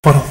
Bueno.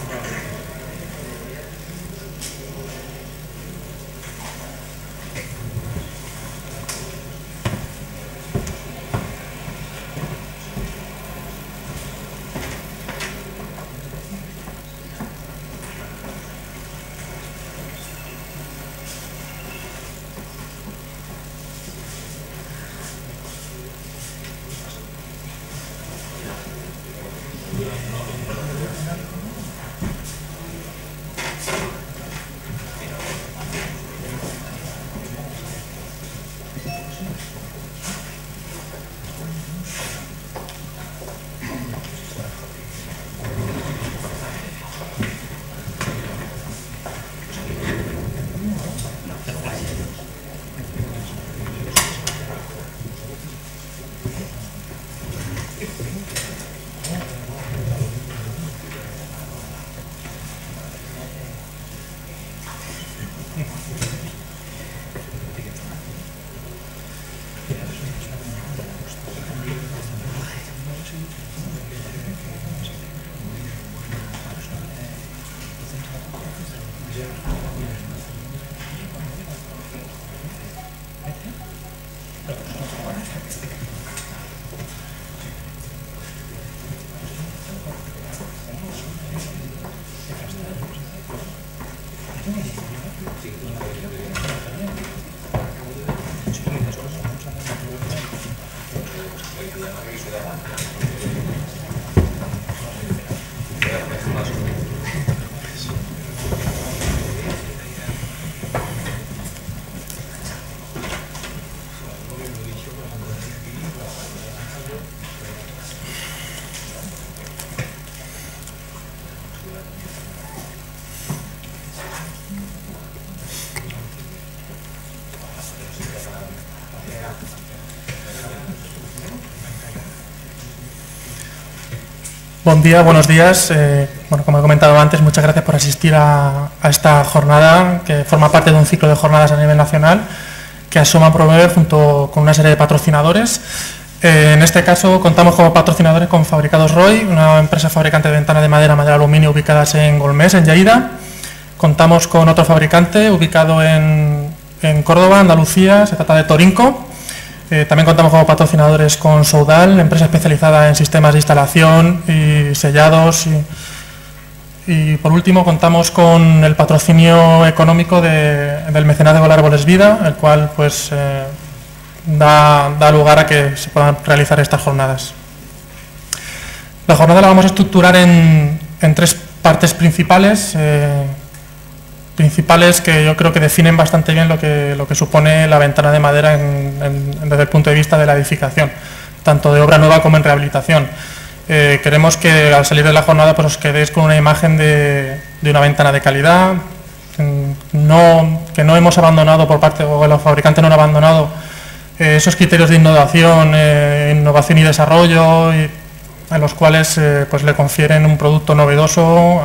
Buen día, buenos días. Bueno, como he comentado antes, muchas gracias por asistir a esta jornada que forma parte de un ciclo de jornadas a nivel nacional que Asoma promueve junto con una serie de patrocinadores. En este caso contamos como patrocinadores con Fabricados Roy, una empresa fabricante de ventanas de madera, aluminio ubicadas en Golmés, en Lleida. Contamos con otro fabricante ubicado en Córdoba, Andalucía, se trata de Torinco. También contamos como patrocinadores con Soudal, empresa especializada en sistemas de instalación y sellados. Y por último contamos con el patrocinio económico del Mecenazgo Árboles Vida, el cual pues da lugar a que se puedan realizar estas jornadas. La jornada la vamos a estructurar en tres partes principales. Que yo creo que definen bastante bien lo que supone la ventana de madera desde el punto de vista de la edificación, tanto de obra nueva como en rehabilitación. Queremos que al salir de la jornada pues os quedéis con una imagen de una ventana de calidad, que no hemos abandonado por parte, o los fabricantes no han abandonado esos criterios de innovación y desarrollo, en los cuales pues le confieren un producto novedoso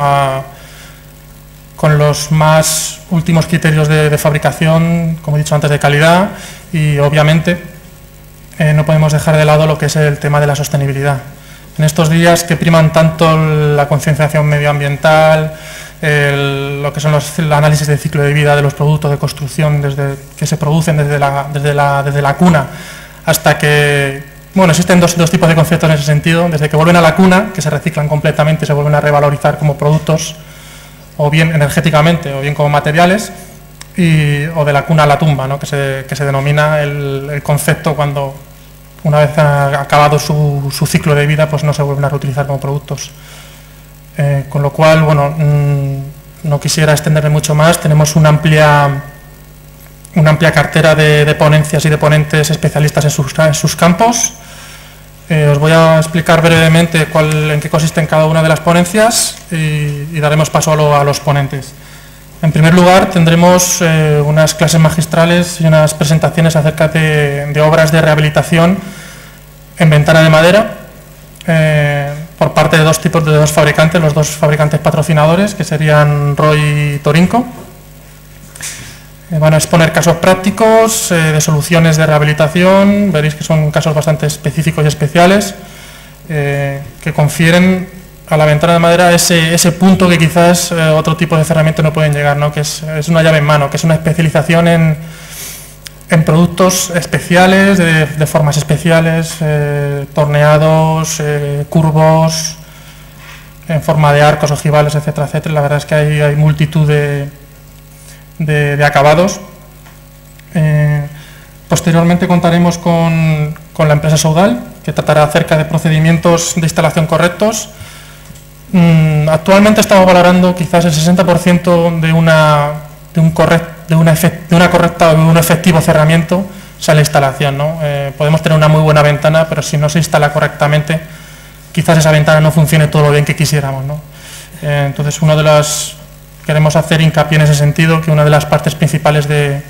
con los más últimos criterios de fabricación, como he dicho antes, de calidad, y obviamente no podemos dejar de lado lo que es el tema de la sostenibilidad. En estos días que priman tanto la concienciación medioambiental, lo que son el análisis de ciclo de vida de los productos de construcción que se producen desde la cuna hasta que... Bueno, existen dos tipos de conceptos en ese sentido, desde que vuelven a la cuna, que se reciclan completamente y se vuelven a revalorizar como productos, o bien energéticamente o bien como materiales, o de la cuna a la tumba, ¿no? que se denomina el concepto cuando una vez ha acabado su ciclo de vida pues no se vuelven a reutilizar como productos. Con lo cual, bueno, no quisiera extenderme mucho más. Tenemos una amplia cartera de ponencias y de ponentes especialistas en sus campos. Os voy a explicar brevemente en qué consisten cada una de las ponencias y daremos paso a los ponentes. En primer lugar, tendremos unas clases magistrales y unas presentaciones acerca de obras de rehabilitación en ventana de madera por parte de dos fabricantes, los dos fabricantes patrocinadores, que serían Roy y Torinco. Van a exponer casos prácticos de soluciones de rehabilitación. Veréis que son casos bastante específicos y especiales que confieren a la ventana de madera ese punto que quizás otro tipo de cerramiento no pueden llegar, ¿no? Que es una llave en mano, que es una especialización en productos especiales, de formas especiales, torneados, curvos, en forma de arcos, ojivales, etcétera, etcétera. La verdad es que hay multitud de acabados. Posteriormente contaremos con la empresa Soudal, que tratará acerca de procedimientos de instalación correctos. Actualmente estamos valorando quizás el 60% de un efectivo cerramiento sea la instalación, ¿no? Podemos tener una muy buena ventana, pero si no se instala correctamente, quizás esa ventana no funcione todo lo bien que quisiéramos, ¿no? Entonces, queremos hacer hincapié en ese sentido, que una de las partes principales de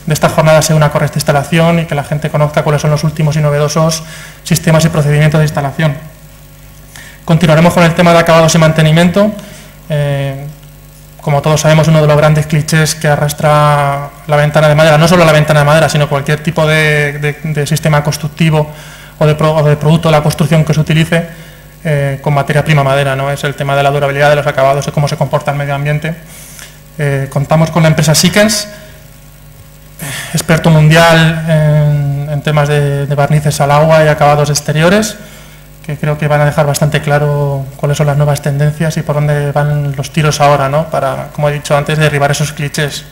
esta jornada sea una correcta instalación y que la gente conozca cuáles son los últimos y novedosos sistemas y procedimientos de instalación. Continuaremos con el tema de acabados y mantenimiento. Como todos sabemos, uno de los grandes clichés que arrastra la ventana de madera, no solo la ventana de madera, sino cualquier tipo de sistema constructivo o de producto de la construcción que se utilice con materia prima madera, ¿no? Es el tema de la durabilidad de los acabados y cómo se comporta el medio ambiente. Contamos con la empresa Sikkens, experto mundial en temas de barnices al agua y acabados exteriores, que creo que van a dejar bastante claro cuáles son las nuevas tendencias y por dónde van los tiros ahora, ¿no? Para, como he dicho antes, derribar esos clichés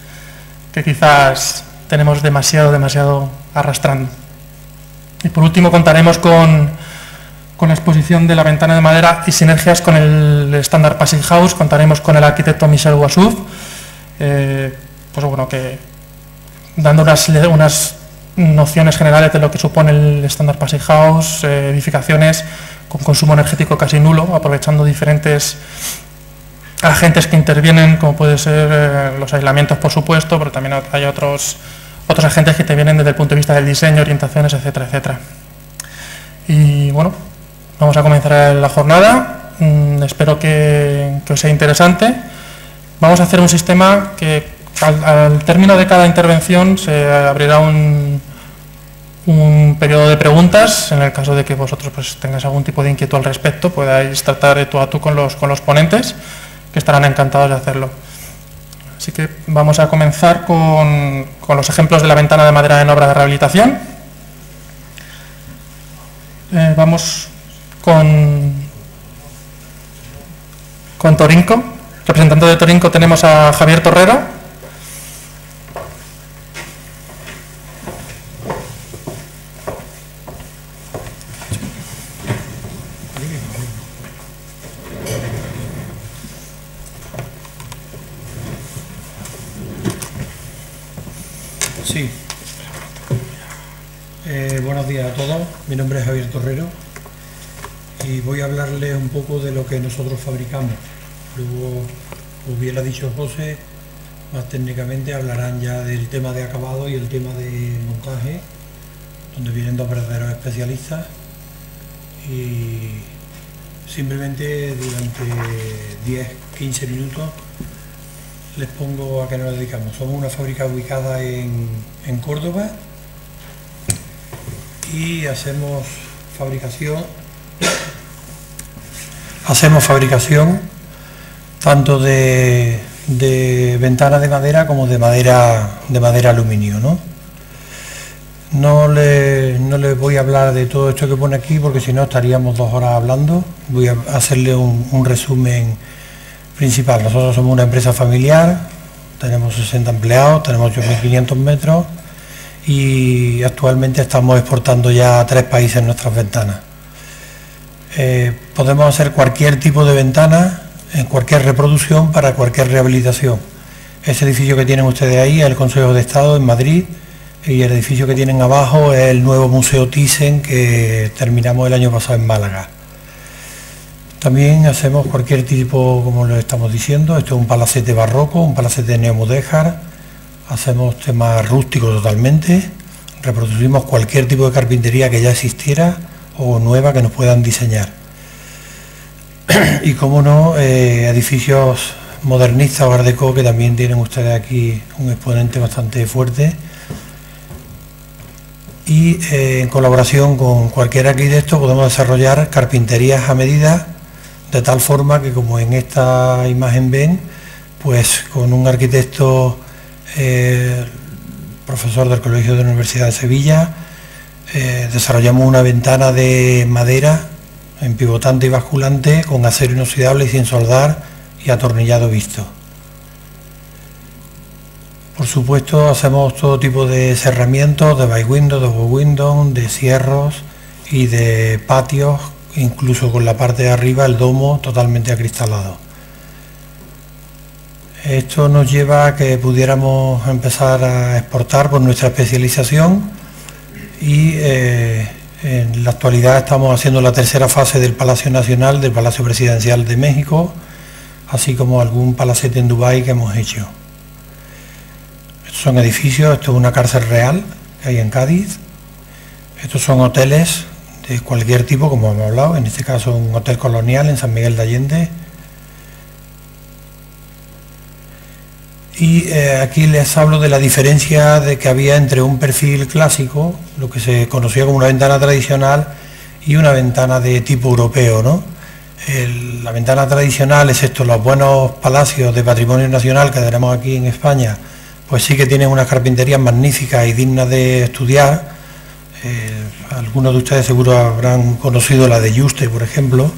que quizás tenemos demasiado arrastrando. Y por último contaremos con la exposición de la ventana de madera y sinergias con el estándar Passing House. Contaremos con el arquitecto Michel Wassouf, pues bueno, que dando unas nociones generales de lo que supone el estándar Passing House, edificaciones con consumo energético casi nulo, aprovechando diferentes agentes que intervienen, como puede ser los aislamientos, por supuesto, pero también hay otros agentes que intervienen desde el punto de vista del diseño, orientaciones, etcétera, etcétera. Y bueno, vamos a comenzar la jornada. Espero que os sea interesante. Vamos a hacer un sistema que al término de cada intervención se abrirá un periodo de preguntas. En el caso de que vosotros pues tengáis algún tipo de inquietud al respecto, podáis tratar de tú a tú con los ponentes, que estarán encantados de hacerlo. Así que vamos a comenzar con los ejemplos de la ventana de madera en obra de rehabilitación. Vamos con Torinco. Representante de Torinco tenemos a Javier Torrero. Sí. Buenos días a todos. Mi nombre es Javier Torrero y voy a hablarles un poco de lo que nosotros fabricamos. Luego, como bien lo ha dicho José, más técnicamente hablarán ya del tema de acabado y el tema de montaje, donde vienen dos verdaderos especialistas, y simplemente durante 10-15 minutos les pongo a qué nos dedicamos. Somos una fábrica ubicada en Córdoba y hacemos fabricación tanto de ventanas de madera como de madera aluminio, ¿no? No les voy a hablar de todo esto que pone aquí porque si no estaríamos 2 horas hablando. Voy a hacerle un resumen principal. Nosotros somos una empresa familiar, tenemos 60 empleados, tenemos 8.500 metros y actualmente estamos exportando ya a 3 países nuestras ventanas. Podemos hacer cualquier tipo de ventana en cualquier reproducción para cualquier rehabilitación. Ese edificio que tienen ustedes ahí es el Consejo de Estado en Madrid y el edificio que tienen abajo es el nuevo Museo Thyssen que terminamos el año pasado en Málaga. También hacemos cualquier tipo, como lo estamos diciendo, esto es un palacete barroco, un palacete neomudéjar, hacemos temas rústicos totalmente, reproducimos cualquier tipo de carpintería que ya existiera o nueva que nos puedan diseñar. Y como no, edificios modernistas o art déco, que también tienen ustedes aquí un exponente bastante fuerte. Y en colaboración con cualquier arquitecto podemos desarrollar carpinterías a medida de tal forma que, como en esta imagen ven, pues con un arquitecto profesor del Colegio de la Universidad de Sevilla, desarrollamos una ventana de madera en pivotante y basculante con acero inoxidable y sin soldar y atornillado visto. Por supuesto, hacemos todo tipo de cerramientos, de bay windows, de bow windows, de cierros y de patios, incluso con la parte de arriba, el domo totalmente acristalado. Esto nos lleva a que pudiéramos empezar a exportar por nuestra especialización y en la actualidad estamos haciendo la tercera fase del Palacio Nacional, del Palacio Presidencial de México, así como algún palacete en Dubái que hemos hecho. Son edificios, esto es una cárcel real que hay en Cádiz, estos son hoteles de cualquier tipo, como hemos hablado, en este caso un hotel colonial en San Miguel de Allende. Y aquí les hablo de la diferencia que había entre un perfil clásico, lo que se conocía como una ventana tradicional, y una ventana de tipo europeo, ¿no? La ventana tradicional, excepto los buenos palacios de patrimonio nacional que tenemos aquí en España, pues sí que tienen unas carpinterías magníficas y dignas de estudiar. Algunos de ustedes seguro habrán conocido la de Yuste, por ejemplo.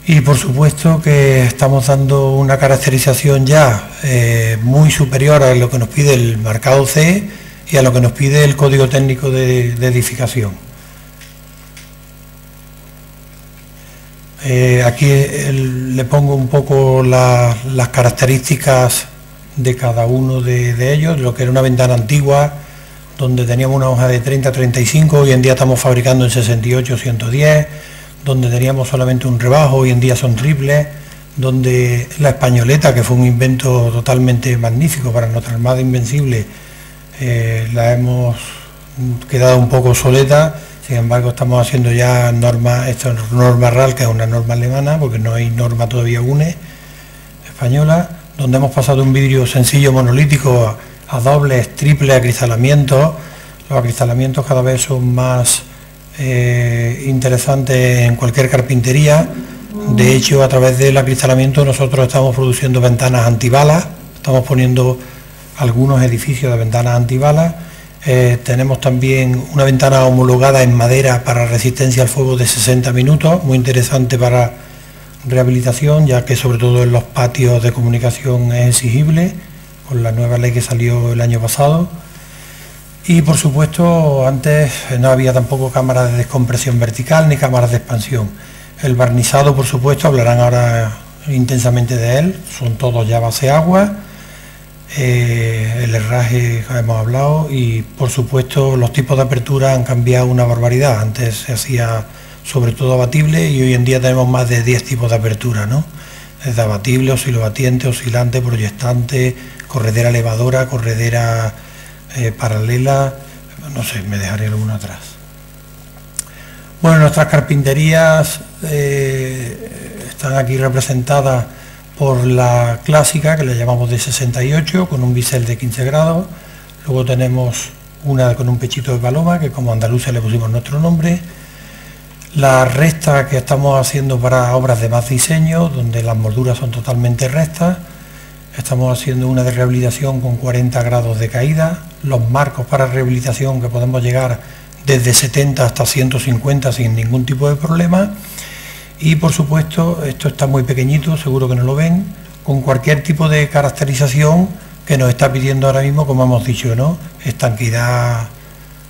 Y por supuesto que estamos dando una caracterización ya muy superior a lo que nos pide el marcado CE y a lo que nos pide el Código Técnico de Edificación. Aquí le pongo un poco las características de cada uno de ellos, lo que era una ventana antigua, donde teníamos una hoja de 30-35, hoy en día estamos fabricando en 68-110, donde teníamos solamente un rebajo, hoy en día son triples, donde la españoleta, que fue un invento totalmente magnífico para nuestra Armada Invencible, la hemos quedado un poco obsoleta. Sin embargo, estamos haciendo ya norma, esta es norma RAL, que es una norma alemana, porque no hay norma todavía UNE española, donde hemos pasado un vidrio sencillo monolítico a dobles, triples acristalamientos. Los acristalamientos cada vez son más interesantes en cualquier carpintería. De hecho, a través del acristalamiento nosotros estamos produciendo ventanas antibalas, estamos poniendo algunos edificios de ventanas antibalas. Tenemos también una ventana homologada en madera para resistencia al fuego de 60 minutos, muy interesante para rehabilitación, ya que sobre todo en los patios de comunicación es exigible, con la nueva ley que salió el año pasado. Y por supuesto, antes no había tampoco cámaras de descompresión vertical ni cámaras de expansión. El barnizado, por supuesto, hablarán ahora intensamente de él, son todos ya base agua. El herraje que hemos hablado, y por supuesto los tipos de apertura han cambiado una barbaridad. Antes se hacía sobre todo abatible y hoy en día tenemos más de 10 tipos de apertura, ¿no? Desde abatible, oscilobatiente, oscilante, proyectante, corredera elevadora, corredera paralela, no sé, me dejaré alguna atrás. Bueno, nuestras carpinterías están aquí representadas por la clásica, que le llamamos de 68, con un bisel de 15 grados. Luego tenemos una con un pechito de paloma, que como andaluces le pusimos nuestro nombre. La recta, que estamos haciendo para obras de más diseño, donde las molduras son totalmente rectas. Estamos haciendo una de rehabilitación con 40 grados de caída. Los marcos para rehabilitación, que podemos llegar desde 70 hasta 150 sin ningún tipo de problema. Y por supuesto, esto está muy pequeñito, seguro que no lo ven, con cualquier tipo de caracterización que nos está pidiendo ahora mismo, como hemos dicho, ¿no? Estanquidad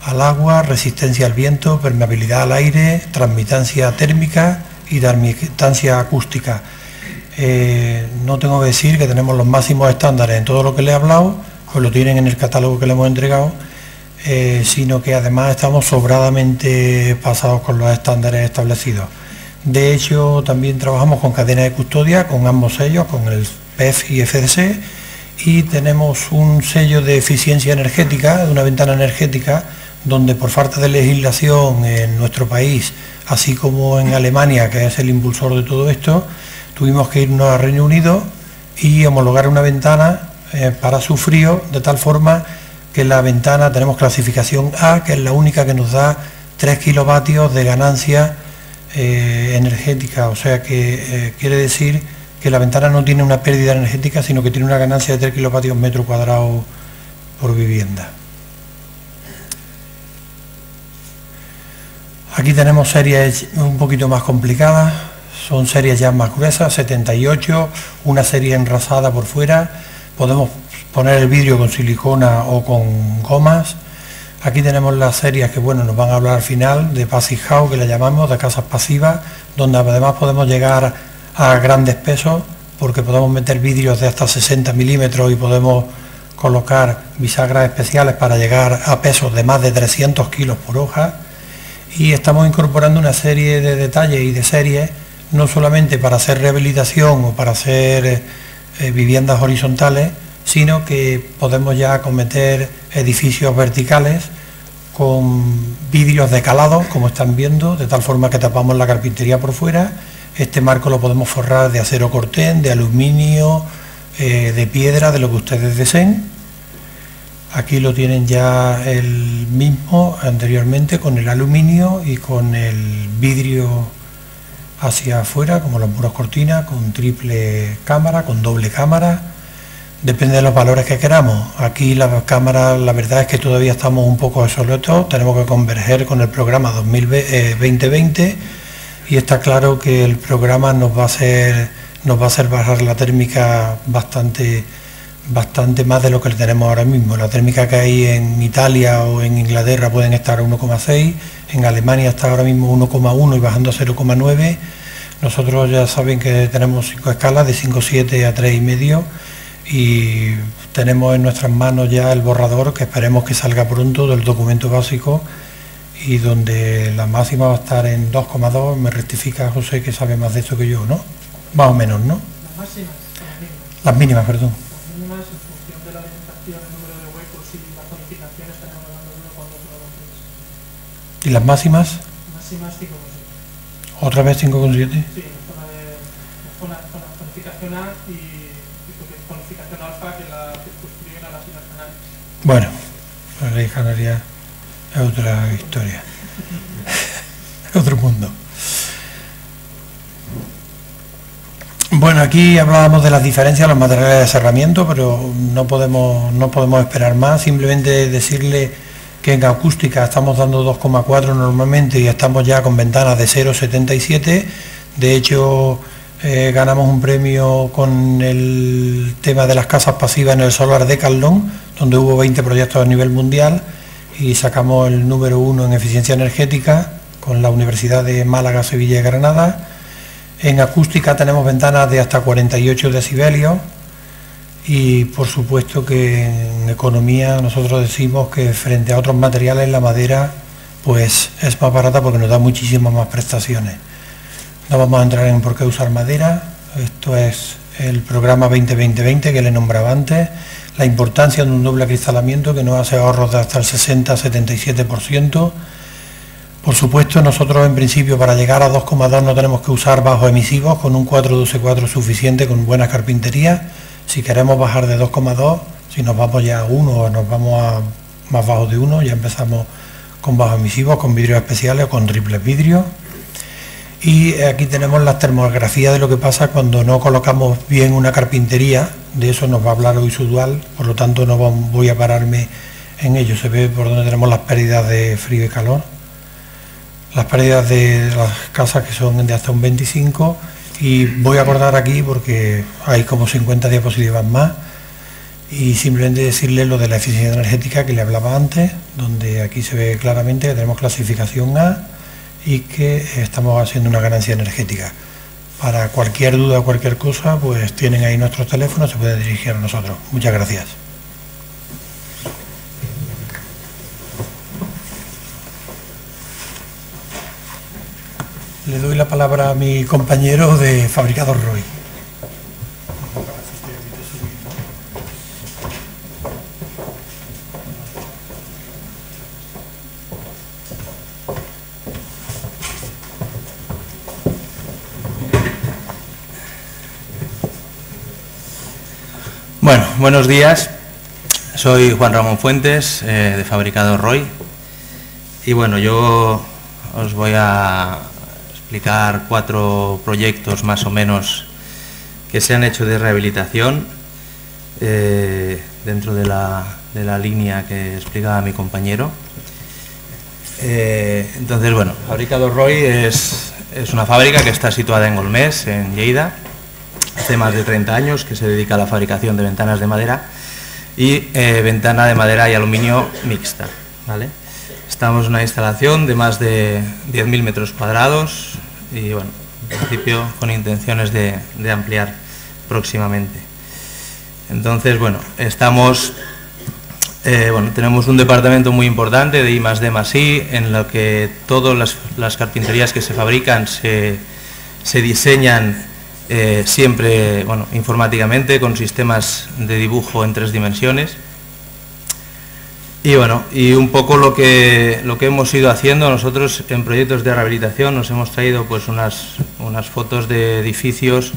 al agua, resistencia al viento, permeabilidad al aire, transmitancia térmica y transmitancia acústica. No tengo que decir que tenemos los máximos estándares en todo lo que le he hablado, pues lo tienen en el catálogo que le hemos entregado, sino que además estamos sobradamente pasados con los estándares establecidos. De hecho, también trabajamos con cadena de custodia, con ambos sellos, con el PEF y FDC, y tenemos un sello de eficiencia energética, de una ventana energética, donde por falta de legislación en nuestro país, así como en Alemania, que es el impulsor de todo esto, tuvimos que irnos a Reino Unido y homologar una ventana para su frío, de tal forma que la ventana tenemos clasificación A, que es la única que nos da 3 kilovatios de ganancia energética, o sea que quiere decir que la ventana no tiene una pérdida energética, sino que tiene una ganancia de 3 kilovatios metro cuadrado por vivienda. Aquí tenemos series un poquito más complicadas, son series ya más gruesas, 78, una serie enrasada por fuera, podemos poner el vidrio con silicona o con gomas. Aquí tenemos las series que bueno, nos van a hablar al final, de passive house, que le llamamos, de casas pasivas, donde además podemos llegar a grandes pesos, porque podemos meter vidrios de hasta 60 milímetros y podemos colocar bisagras especiales para llegar a pesos de más de 300 kilos por hoja. Y estamos incorporando una serie de detalles y de series, no solamente para hacer rehabilitación o para hacer viviendas horizontales, sino que podemos ya acometer edificios verticales con vidrios de calado, como están viendo, de tal forma que tapamos la carpintería por fuera. Este marco lo podemos forrar de acero corten, de aluminio, de piedra, de lo que ustedes deseen. Aquí lo tienen ya el mismo anteriormente con el aluminio y con el vidrio hacia afuera, como los muros cortinas, con triple cámara, con doble cámara. Depende de los valores que queramos. Aquí la cámara, la verdad es que todavía estamos un poco obsoletos, tenemos que converger con el programa 2020 y está claro que el programa nos va a hacer bajar la térmica bastante más de lo que tenemos ahora mismo. La térmica que hay en Italia o en Inglaterra pueden estar a 1,6, en Alemania está ahora mismo 1,1 y bajando a 0,9. Nosotros ya saben que tenemos 5 escalas de 5,7 a 3,5 y tenemos en nuestras manos ya el borrador, que esperemos que salga pronto, del documento básico, y donde la máxima va a estar en 2,2, me rectifica José, que sabe más de esto que yo, ¿no? Más o menos, ¿no? Las máximas. Las mínimas, perdón. Las mínimas, en función de la vegetación, el número de huecos y la zonificación, estaremos hablando de 1,2, 1,3. ¿Y las máximas? Máximas 5,7. ¿Otra vez 5,7? Sí, en zona zonificación A y zonificación alfa, que la circunscriben a las Islas Canarias. Bueno, la ley canaria es otra historia, es otro mundo. Bueno, aquí hablábamos de las diferencias de los materiales de cerramiento, pero no podemos esperar más. Simplemente decirle que en acústica estamos dando 2,4 normalmente y estamos ya con ventanas de 0,77. De hecho, ganamos un premio con el tema de las casas pasivas en el Solar Decathlon, donde hubo 20 proyectos a nivel mundial y sacamos el número 1 en eficiencia energética con la Universidad de Málaga, Sevilla y Granada. En acústica tenemos ventanas de hasta 48 decibelios y por supuesto que en economía nosotros decimos que frente a otros materiales la madera pues es más barata porque nos da muchísimas más prestaciones. No vamos a entrar en por qué usar madera, esto es el programa 2020 que le nombraba antes, la importancia de un doble acristalamiento que nos hace ahorros de hasta el 60-77%. Por supuesto, nosotros en principio para llegar a 2,2 no tenemos que usar bajos emisivos, con un 412-4 suficiente, con buenas carpinterías. Si queremos bajar de 2,2, si nos vamos ya a 1 o nos vamos a más bajo de 1, ya empezamos con bajos emisivos, con vidrios especiales o con triples vidrios. Y aquí tenemos las termografías de lo que pasa cuando no colocamos bien una carpintería, de eso nos va a hablar hoy Sudual, por lo tanto no voy a pararme en ello. Se ve por donde tenemos las pérdidas de frío y calor, las pérdidas de las casas que son de hasta un 25, y voy a acordar aquí porque hay como 50 diapositivas más, y simplemente decirle lo de la eficiencia energética que le hablaba antes, donde aquí se ve claramente que tenemos clasificación A y que estamos haciendo una ganancia energética. Para cualquier duda o cualquier cosa, pues tienen ahí nuestros teléfonos, se pueden dirigir a nosotros. Muchas gracias. Le doy la palabra a mi compañero de Fabricados Roy. Bueno, buenos días. Soy Juan Ramón Fuentes, de Fabricados Roy. Y bueno, yo os voy a explicar 4 proyectos más o menos que se han hecho de rehabilitación dentro de la línea que explicaba mi compañero. Entonces, bueno, Fábrica Dos Roy es una fábrica que está situada en Golmés, en Lleida, hace más de 30 años, que se dedica a la fabricación de ventanas de madera y ventana de madera y aluminio mixta, ¿vale? Estamos en una instalación de más de 10.000 metros cuadrados y, bueno, en principio con intenciones de ampliar próximamente. Entonces, bueno, tenemos un departamento muy importante de I+D+I, en lo que todas las carpinterías que se fabrican se diseñan siempre, bueno, informáticamente, con sistemas de dibujo en 3 dimensiones. Y bueno, y un poco lo que hemos ido haciendo nosotros en proyectos de rehabilitación, nos hemos traído pues unas fotos de edificios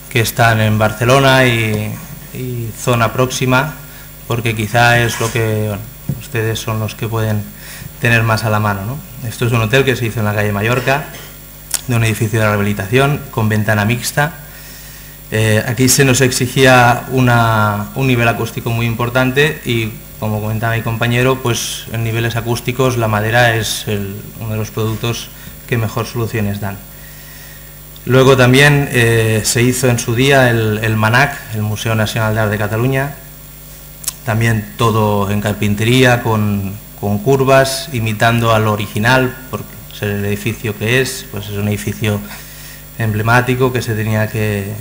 que están en Barcelona y zona próxima, porque quizá es lo que, bueno, ustedes son los que pueden tener más a la mano, ¿no? Esto es un hotel que se hizo en la calle Mallorca, de un edificio de rehabilitación con ventana mixta. Aquí se nos exigía un nivel acústico muy importante y, como comentaba mi compañero, pues en niveles acústicos la madera es uno de los productos que mejor soluciones dan. Luego también se hizo en su día el MANAC, el Museo Nacional de Arte de Cataluña, también todo en carpintería, con curvas, imitando al original, porque ser el edificio que es, pues es un edificio emblemático que se tenía que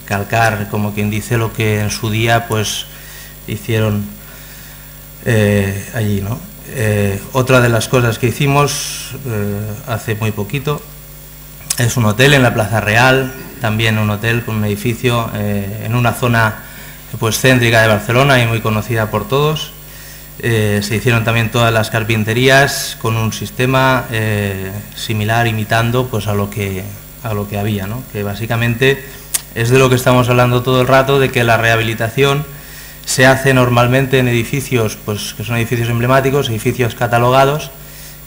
calcar, como quien dice, lo que en su día pues hicieron allí, ¿no? Otra de las cosas que hicimos hace muy poquito es un hotel en la Plaza Real, también un hotel con un edificio en una zona pues céntrica de Barcelona y muy conocida por todos. Se hicieron también todas las carpinterías con un sistema similar, imitando pues a lo que había, ¿no? Que básicamente es de lo que estamos hablando todo el rato, de que la rehabilitación se hace normalmente en edificios pues que son edificios emblemáticos, edificios catalogados,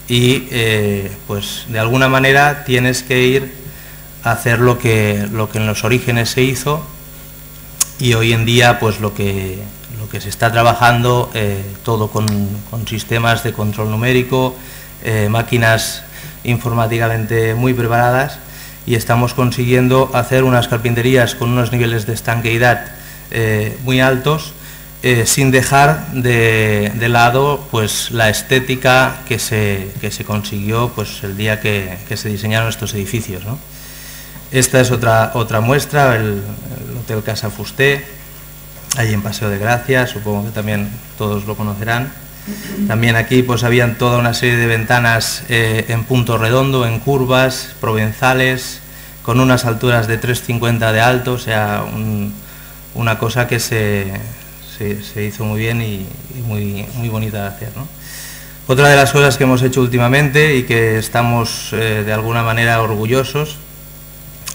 y pues de alguna manera tienes que ir a hacer lo que en los orígenes se hizo, y hoy en día pues lo que se está trabajando todo con sistemas de control numérico, máquinas informáticamente muy preparadas, y estamos consiguiendo hacer unas carpinterías con unos niveles de estanqueidad muy altos, sin dejar de lado pues la estética que se consiguió pues el día que se diseñaron estos edificios, ¿no? Esta es otra muestra, el Hotel Casa Fusté, allí en Paseo de Gracia, supongo que también todos lo conocerán. También aquí pues habían toda una serie de ventanas en punto redondo, en curvas, provenzales, con unas alturas de 3,50 de alto, o sea, una cosa que se hizo muy bien y muy bonita de hacer, ¿no? Otra de las cosas que hemos hecho últimamente y que estamos de alguna manera orgullosos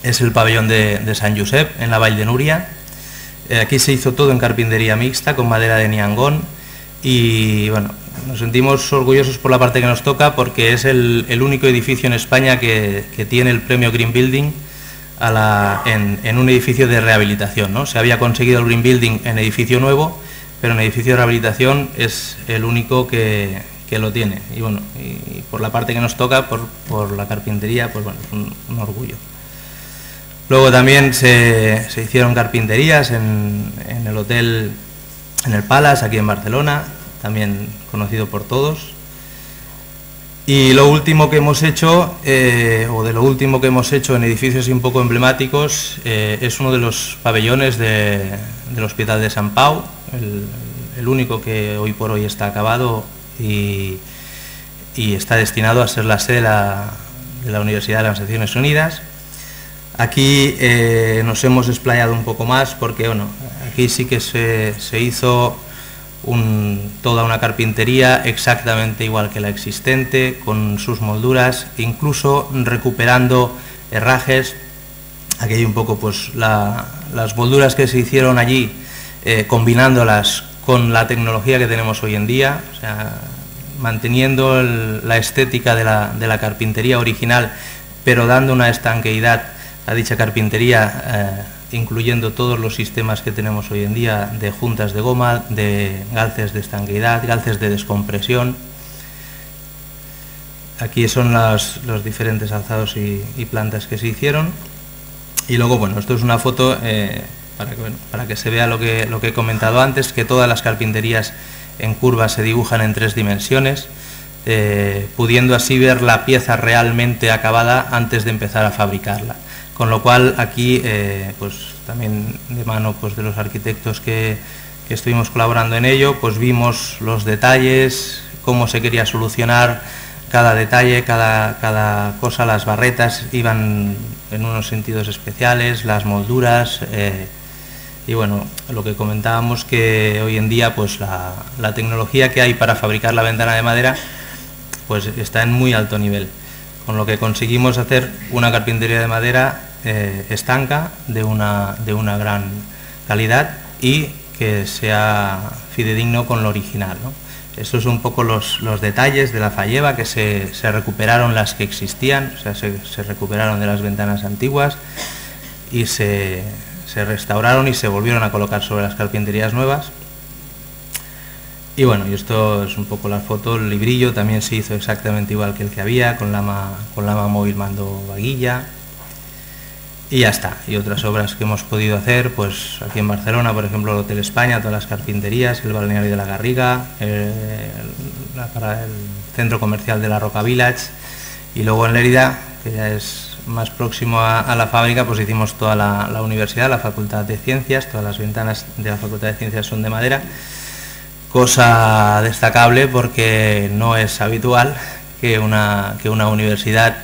es el pabellón de Sant Josep, en la Vall de Núria. Aquí se hizo todo en carpintería mixta, con madera de niangón, y bueno, nos sentimos orgullosos por la parte que nos toca, porque es el único edificio en España que tiene el premio Green Building en un edificio de rehabilitación, ¿no? Se había conseguido el Green Building en edificio nuevo, pero en edificio de rehabilitación es el único que lo tiene, y bueno, y por la parte que nos toca, por la carpintería, pues bueno, es un orgullo. Luego también se hicieron carpinterías en el hotel, en el Palace, aquí en Barcelona, también conocido por todos. Y lo último que hemos hecho, lo último que hemos hecho en edificios un poco emblemáticos, es uno de los pabellones del Hospital de Sant Pau, el único que hoy por hoy está acabado y está destinado a ser la sede de la Universidad de las Naciones Unidas. Aquí nos hemos explayado un poco más, porque bueno, aquí sí que se hizo toda una carpintería exactamente igual que la existente, con sus molduras, incluso recuperando herrajes. Aquí hay un poco pues las molduras que se hicieron allí, combinándolas con la tecnología que tenemos hoy en día, o sea, manteniendo la estética de la carpintería original, pero dando una estanqueidad a dicha carpintería, incluyendo todos los sistemas que tenemos hoy en día de juntas de goma, de galces de estanqueidad, galces de descompresión. Aquí son los diferentes alzados y plantas que se hicieron. Y luego, bueno, esto es una foto para que se vea lo que he comentado antes, que todas las carpinterías en curva se dibujan en 3 dimensiones, pudiendo así ver la pieza realmente acabada antes de empezar a fabricarla. Con lo cual aquí, pues también de mano pues, de los arquitectos que estuvimos colaborando en ello, pues vimos los detalles, cómo se quería solucionar cada detalle, cada cosa. Las barretas iban en unos sentidos especiales, las molduras, y bueno, lo que comentábamos, que hoy en día pues la tecnología que hay para fabricar la ventana de madera pues está en muy alto nivel, con lo que conseguimos hacer una carpintería de madera estanca, de una gran calidad y que sea fidedigno con lo original, ¿no? Estos son un poco los detalles de la falleba, que se recuperaron las que existían, o sea, se recuperaron de las ventanas antiguas y se restauraron y se volvieron a colocar sobre las carpinterías nuevas. Y bueno, y esto es un poco la foto. El librillo también se hizo exactamente igual que el que había, con lama móvil mando vaguilla. Y ya está. Y otras obras que hemos podido hacer, pues aquí en Barcelona, por ejemplo, el Hotel España, todas las carpinterías, el balneario de la Garriga, el centro comercial de la Roca Village, y luego en Lérida, que ya es más próximo a la fábrica, pues hicimos toda la universidad, la Facultad de Ciencias. Todas las ventanas de la Facultad de Ciencias son de madera, cosa destacable porque no es habitual que una universidad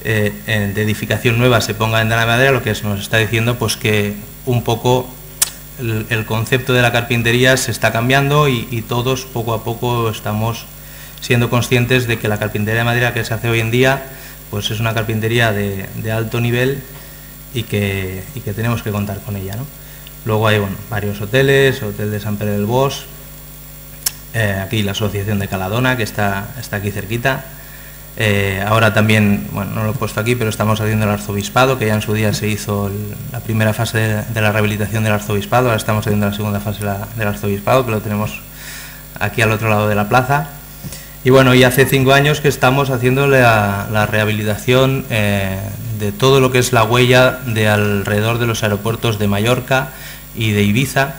de edificación nueva se ponga ventana de madera, lo que nos está diciendo pues que un poco el concepto de la carpintería se está cambiando y todos poco a poco estamos siendo conscientes de que la carpintería de madera que se hace hoy en día pues es una carpintería de alto nivel y que tenemos que contar con ella, ¿no? Luego hay varios hoteles, Hotel de San Pere del Bosch, aquí la Asociación de Caladona, que está aquí cerquita. Ahora también, bueno, no lo he puesto aquí, pero estamos haciendo el arzobispado, que ya en su día se hizo la primera fase de la rehabilitación del arzobispado. Ahora estamos haciendo la segunda fase del arzobispado, que lo tenemos aquí al otro lado de la plaza. Y bueno, y hace 5 años que estamos haciendo la rehabilitación de todo lo que es la huella de alrededor de los aeropuertos de Mallorca y de Ibiza.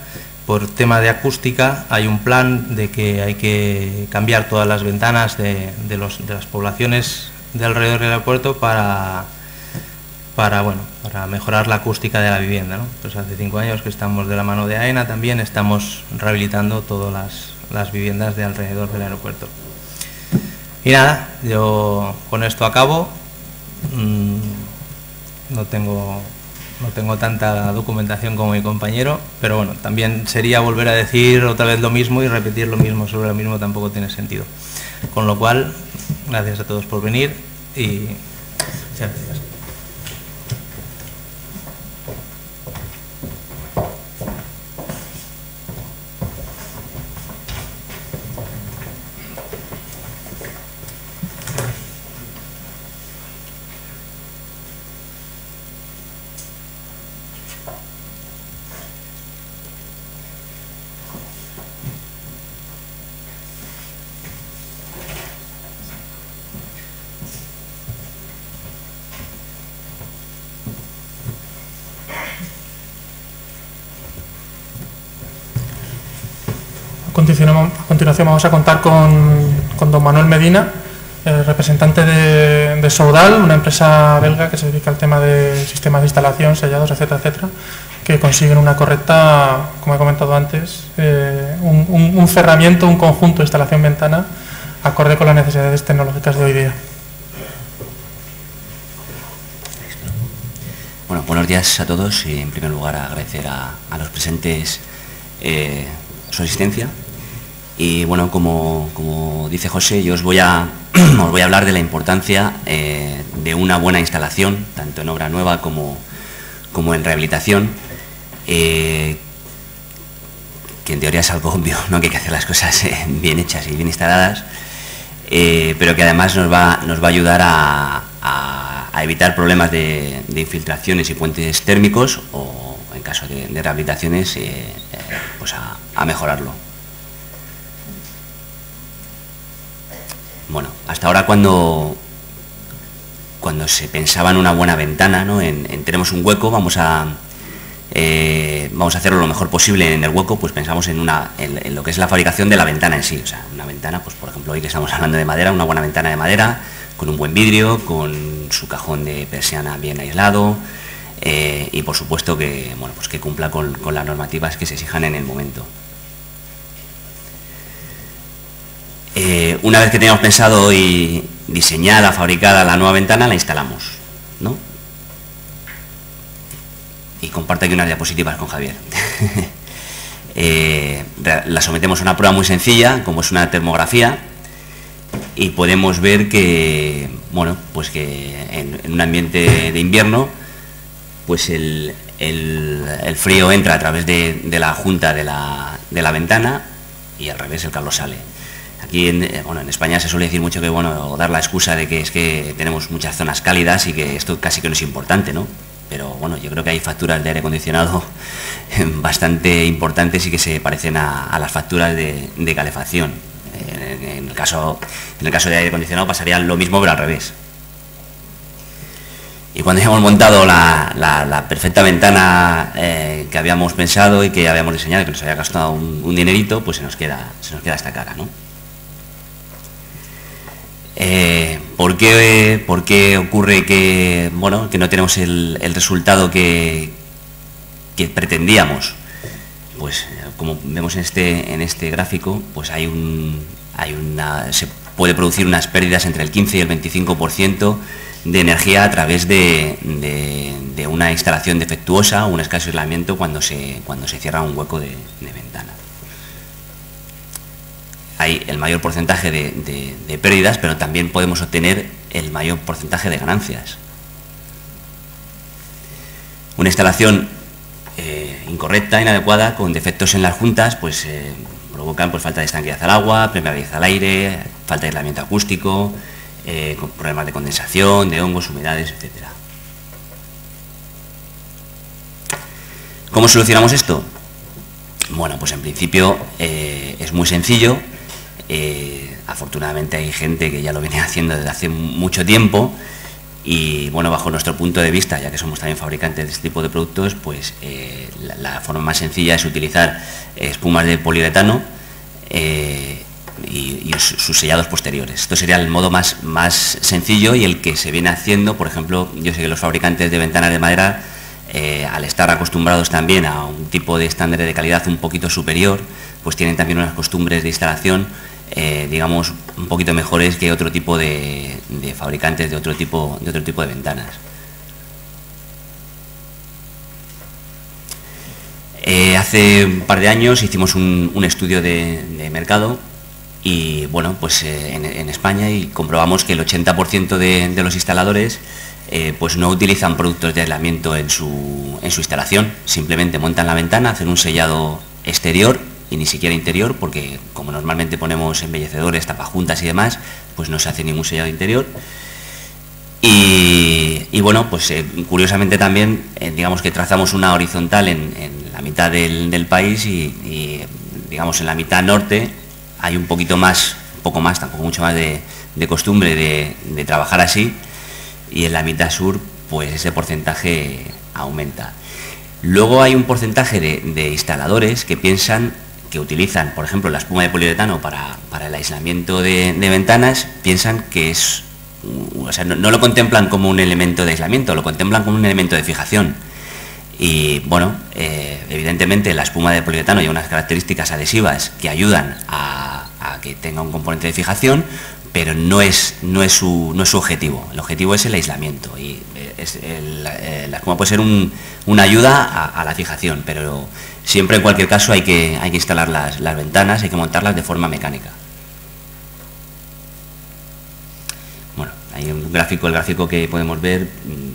Por tema de acústica hay un plan de que hay que cambiar todas las ventanas de las poblaciones de alrededor del aeropuerto para mejorar la acústica de la vivienda, ¿no? Pues hace 5 años que estamos de la mano de AENA, también estamos rehabilitando todas las viviendas de alrededor del aeropuerto. Y nada, yo con esto acabo. No tengo tanta documentación como mi compañero, pero bueno, también sería volver a decir otra vez lo mismo y repetir lo mismo sobre lo mismo, tampoco tiene sentido. Con lo cual, gracias a todos por venir y muchas gracias. A continuación vamos a contar con don Manuel Medina, representante de Soudal, una empresa belga que se dedica al tema de sistemas de instalación, sellados, etcétera, etcétera, que consiguen una correcta, como he comentado antes, un cerramiento, un conjunto de instalación ventana acorde con las necesidades tecnológicas de hoy día. Bueno, buenos días a todos y en primer lugar agradecer a los presentes su asistencia. Y bueno, como dice José, yo os voy a hablar de la importancia de una buena instalación, tanto en obra nueva como en rehabilitación, que en teoría es algo obvio, ¿no? Que hay que hacer las cosas bien hechas y bien instaladas, pero que además nos va a ayudar a a evitar problemas de infiltraciones y puentes térmicos, o en caso de rehabilitaciones, pues a mejorarlo. Bueno, hasta ahora cuando se pensaba en una buena ventana, ¿no? Tenemos un hueco, vamos a hacerlo lo mejor posible en el hueco, pues pensamos en lo que es la fabricación de la ventana en sí. O sea, una ventana, pues por ejemplo hoy que estamos hablando de madera, una buena ventana de madera, con un buen vidrio, con su cajón de persiana bien aislado, y por supuesto que, bueno, pues que cumpla con las normativas que se exijan en el momento. Una vez que tengamos pensado y diseñada, fabricada la nueva ventana, la instalamos, ¿no? Y comparto aquí unas diapositivas con Javier. La sometemos a una prueba muy sencilla, como es una termografía, y podemos ver que, bueno, pues que en un ambiente de invierno, pues el frío entra a través de la junta de la ventana, y al revés, el calor sale. Aquí en España se suele decir mucho que, bueno, dar la excusa de que es que tenemos muchas zonas cálidas y que esto casi que no es importante, ¿no? Pero bueno, yo creo que hay facturas de aire acondicionado bastante importantes y que se parecen a las facturas de calefacción. En el caso de aire acondicionado pasaría lo mismo, pero al revés. Y cuando hayamos montado la perfecta ventana que habíamos pensado y que habíamos diseñado y que nos había costado un dinerito, pues se nos queda esta cara, ¿no? ¿Por qué ocurre que no tenemos el resultado que pretendíamos? Pues como vemos en este gráfico, pues se puede producir unas pérdidas entre el 15 y el 25% de energía a través de una instalación defectuosa o un escaso aislamiento cuando se cierra un hueco de ventana. Hay el mayor porcentaje de pérdidas, pero también podemos obtener el mayor porcentaje de ganancias. Una instalación incorrecta, inadecuada, con defectos en las juntas, pues provocan pues, falta de estanqueidad al agua, permeabilidad al aire, falta de aislamiento acústico, con problemas de condensación, de hongos, humedades, etc. ¿Cómo solucionamos esto? Bueno, pues en principio es muy sencillo. Afortunadamente hay gente que ya lo viene haciendo desde hace mucho tiempo y, bueno, bajo nuestro punto de vista, ya que somos también fabricantes de este tipo de productos, pues la forma más sencilla es utilizar espumas de poliuretano y sus sellados posteriores. Esto sería el modo más sencillo y el que se viene haciendo. Por ejemplo, yo sé que los fabricantes de ventanas de madera, al estar acostumbrados también a un tipo de estándar de calidad un poquito superior, pues tienen también unas costumbres de instalación digamos, un poquito mejores que otro tipo de fabricantes de otro tipo de ventanas. Hace un par de años hicimos un estudio de mercado y, bueno, pues en España, y comprobamos que el 80% de los instaladores pues no utilizan productos de aislamiento en su instalación. Simplemente montan la ventana, hacen un sellado exterior y ni siquiera interior, porque como normalmente ponemos embellecedores, tapajuntas y demás, pues no se hace ningún sellado interior. Y bueno, pues curiosamente también, digamos que trazamos una horizontal en la mitad del país y digamos en la mitad norte hay un poco más, tampoco mucho más de costumbre de trabajar así, y en la mitad sur pues ese porcentaje aumenta. Luego hay un porcentaje de instaladores que utilizan, por ejemplo, la espuma de poliuretano para el aislamiento de ventanas, piensan que es, o sea, no lo contemplan como un elemento de aislamiento, lo contemplan como un elemento de fijación. Y bueno, evidentemente la espuma de poliuretano lleva unas características adhesivas que ayudan a que tenga un componente de fijación, pero no es su objetivo. El objetivo es el aislamiento, y la espuma puede ser una ayuda a la fijación, pero siempre, en cualquier caso, hay que instalar las ventanas, hay que montarlas de forma mecánica. Bueno, hay un gráfico, el gráfico que podemos ver,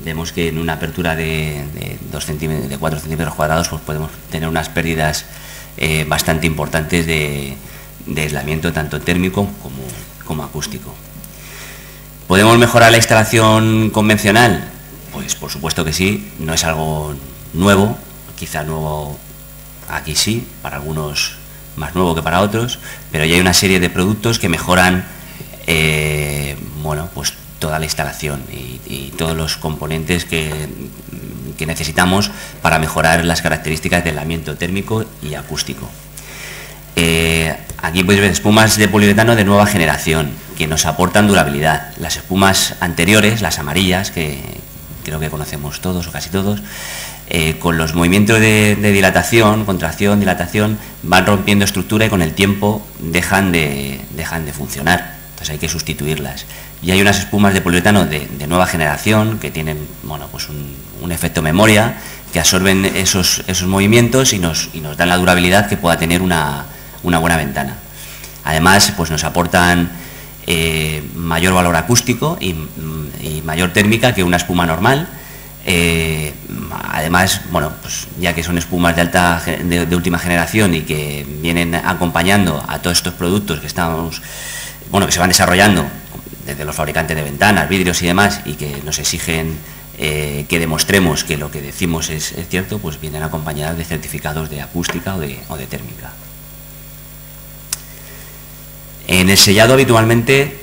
vemos que en una apertura de 4 centímetros cuadrados pues podemos tener unas pérdidas bastante importantes de aislamiento, tanto térmico como acústico. ¿Podemos mejorar la instalación convencional? Pues por supuesto que sí, no es algo nuevo, quizá nuevo aquí sí, para algunos más nuevo que para otros, pero ya hay una serie de productos que mejoran bueno, pues toda la instalación y todos los componentes que necesitamos para mejorar las características de aislamiento térmico y acústico. Aquí podéis ver espumas de poliuretano de nueva generación que nos aportan durabilidad. Las espumas anteriores, las amarillas, que creo que conocemos todos o casi todos, con los movimientos de dilatación, contracción, dilatación, van rompiendo estructura y con el tiempo dejan de funcionar. Entonces hay que sustituirlas. Y hay unas espumas de poliuretano de nueva generación que tienen, bueno, pues un efecto memoria, que absorben esos movimientos y nos dan la durabilidad que pueda tener una buena ventana. Además, pues nos aportan mayor valor acústico y mayor térmica que una espuma normal. Además, bueno, pues ya que son espumas de última generación y que vienen acompañando a todos estos productos que que se van desarrollando desde los fabricantes de ventanas, vidrios y demás, y que nos exigen que demostremos que lo que decimos es cierto, pues vienen acompañadas de certificados de acústica o de térmica. En el sellado habitualmente,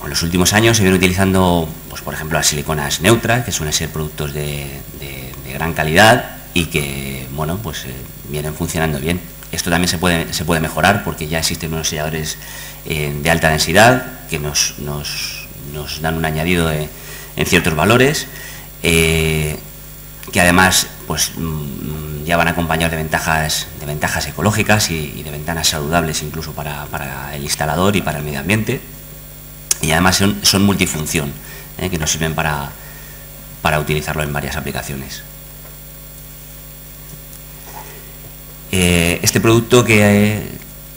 en los últimos años se viene utilizando, pues por ejemplo, las siliconas neutras, que suelen ser productos de gran calidad y que, bueno, pues vienen funcionando bien. Esto también se puede mejorar porque ya existen unos selladores de alta densidad que nos dan un añadido en ciertos valores, que además pues ya van acompañados de ventajas ecológicas y de ventanas saludables incluso para el instalador y para el medio ambiente, y además son multifunción, que nos sirven para utilizarlo en varias aplicaciones. Este producto que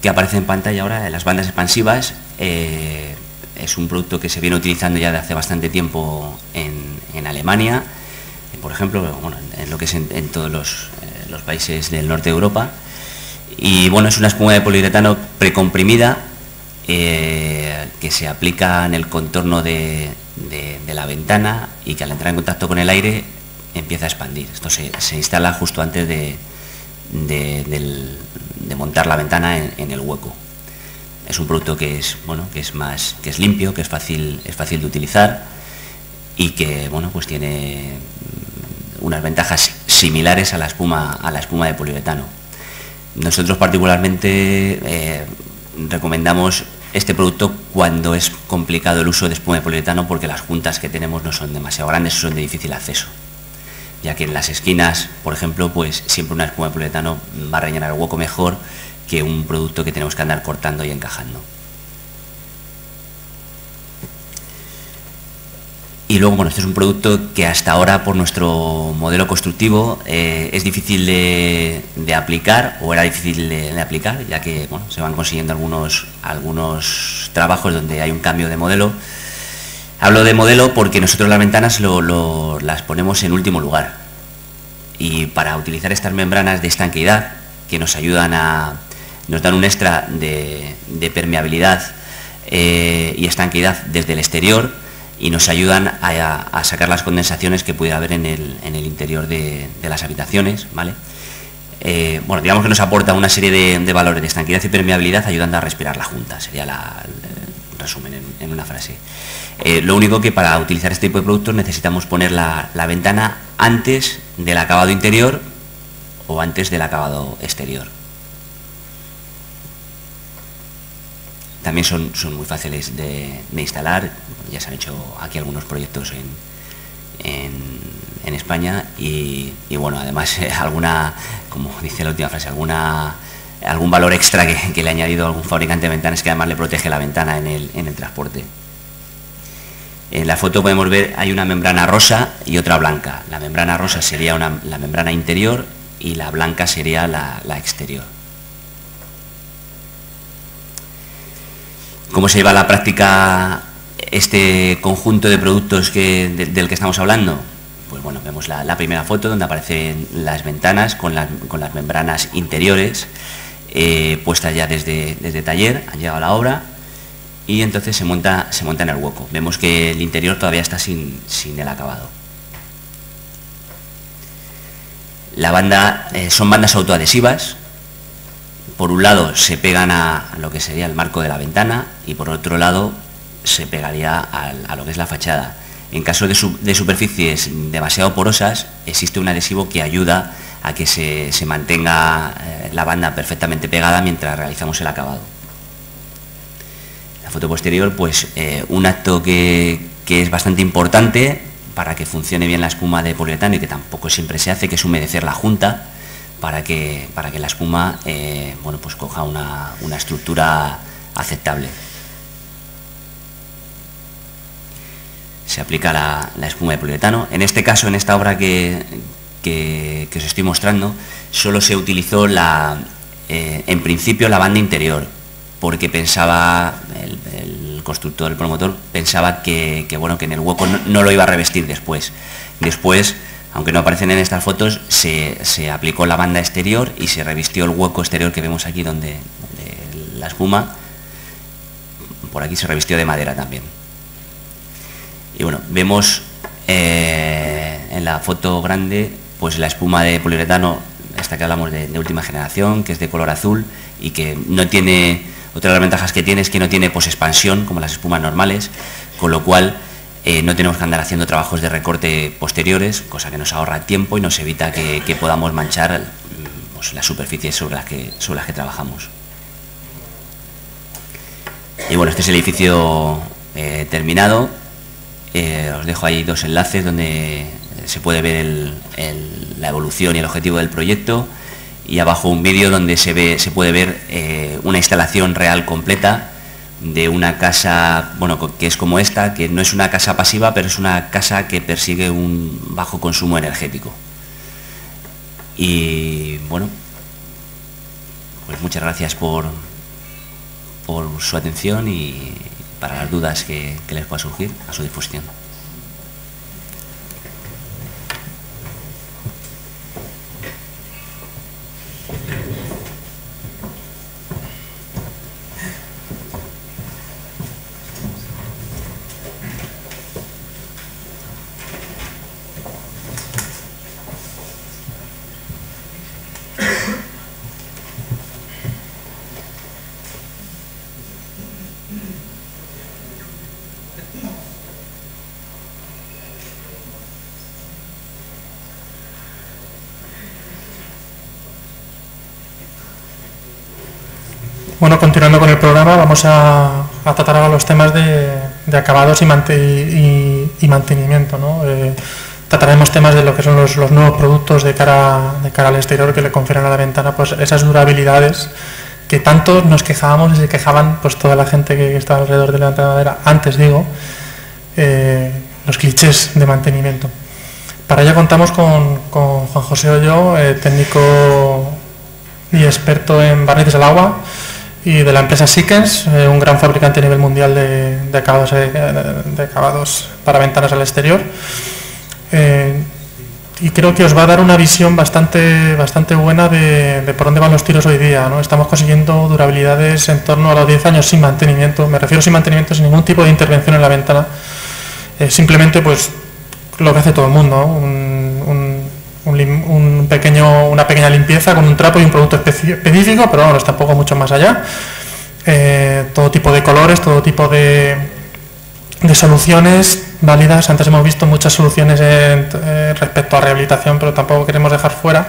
aparece en pantalla ahora, las bandas expansivas, es un producto que se viene utilizando ya de hace bastante tiempo en Alemania, por ejemplo, bueno, en lo que es en todos los países del norte de Europa. Y bueno, es una espuma de poliuretano precomprimida que se aplica en el contorno de la ventana y que al entrar en contacto con el aire empieza a expandir. Esto se instala justo antes de montar la ventana en el hueco. Es un producto que es limpio, que es fácil de utilizar y que, bueno, pues tiene unas ventajas similares a la espuma de poliuretano. Nosotros particularmente recomendamos este producto cuando es complicado el uso de espuma de poliuretano, porque las juntas que tenemos no son demasiado grandes o son de difícil acceso, ya que en las esquinas, por ejemplo, pues siempre una espuma de poliuretano va a rellenar el hueco mejor que un producto que tenemos que andar cortando y encajando. Y luego, bueno, este es un producto que hasta ahora, por nuestro modelo constructivo, es difícil de aplicar, o era difícil de aplicar, ya que, bueno, se van consiguiendo algunos trabajos donde hay un cambio de modelo. Hablo de modelo porque nosotros las ventanas las ponemos en último lugar. Y para utilizar estas membranas de estanqueidad, que nos dan un extra de permeabilidad y estanqueidad desde el exterior, y nos ayudan a sacar las condensaciones que pudiera haber en el interior de las habitaciones, ¿vale? Bueno, digamos que nos aporta una serie de valores de estanqueidad y permeabilidad ayudando a respirar la junta, sería el resumen en una frase. Lo único que para utilizar este tipo de productos necesitamos poner la ventana antes del acabado interior o antes del acabado exterior. También son muy fáciles de instalar, ya se han hecho aquí algunos proyectos en España y bueno, además como dice la última frase, algún valor extra que le ha añadido algún fabricante de ventanas, que además le protege la ventana en el transporte. En la foto podemos ver, hay una membrana rosa y otra blanca. La membrana rosa sería la membrana interior y la blanca sería la exterior. ¿Cómo se lleva a la práctica este conjunto de productos del que estamos hablando? Pues bueno, vemos la primera foto donde aparecen las ventanas con las membranas interiores puestas ya desde taller, han llegado a la obra, y entonces se monta en el hueco. Vemos que el interior todavía está sin el acabado. La banda son bandas autoadhesivas. Por un lado se pegan a lo que sería el marco de la ventana y por otro lado se pegaría a lo que es la fachada. En caso de superficies demasiado porosas, existe un adhesivo que ayuda a que se mantenga la banda perfectamente pegada mientras realizamos el acabado. La foto posterior, pues un acto que es bastante importante para que funcione bien la espuma de poliuretano y que tampoco siempre se hace, que es humedecer la junta para que la espuma bueno, pues coja una estructura aceptable. Se aplica la espuma de poliuretano. En este caso, en esta obra que os estoy mostrando, solo se utilizó en principio la banda interior, porque pensaba el constructor, el promotor, pensaba que en el hueco no lo iba a revestir después. Después, aunque no aparecen en estas fotos, se aplicó la banda exterior y se revistió el hueco exterior que vemos aquí donde la espuma, por aquí se revistió de madera también. Y bueno, vemos en la foto grande pues la espuma de poliuretano, esta que hablamos de última generación, que es de color azul y que no tiene, otra de las ventajas que tiene es que no tiene posexpansión como las espumas normales, con lo cual no tenemos que andar haciendo trabajos de recorte posteriores, cosa que nos ahorra tiempo y nos evita que podamos manchar pues, las superficies sobre las que trabajamos. Y bueno, este es el edificio terminado. Os dejo ahí dos enlaces donde se puede ver la evolución y el objetivo del proyecto, y abajo un vídeo donde se puede ver una instalación real completa de una casa, bueno, que es como esta, que no es una casa pasiva, pero es una casa que persigue un bajo consumo energético. Y bueno, pues muchas gracias por su atención y para las dudas que les pueda surgir, a su disposición. Bueno, continuando con el programa, vamos a tratar ahora los temas de acabados y mantenimiento, ¿no? Trataremos temas de lo que son los nuevos productos de cara al exterior que le confieren a la ventana pues esas durabilidades que tanto nos quejábamos y se quejaban pues toda la gente que estaba alrededor de la ventana de madera. Antes digo, los clichés de mantenimiento. Para ello contamos con Juan José Ollo, técnico y experto en barnices al agua, y de la empresa Sikens, un gran fabricante a nivel mundial de acabados para ventanas al exterior. Y creo que os va a dar una visión bastante buena de por dónde van los tiros hoy día, ¿no? Estamos consiguiendo durabilidades en torno a los 10 años sin mantenimiento. Me refiero sin mantenimiento, sin ningún tipo de intervención en la ventana. Simplemente pues lo que hace todo el mundo, ¿no? Una pequeña limpieza con un trapo y un producto específico, pero bueno, tampoco mucho más allá. Todo tipo de colores, todo tipo de soluciones válidas. Antes hemos visto muchas soluciones respecto a rehabilitación, pero tampoco queremos dejar fuera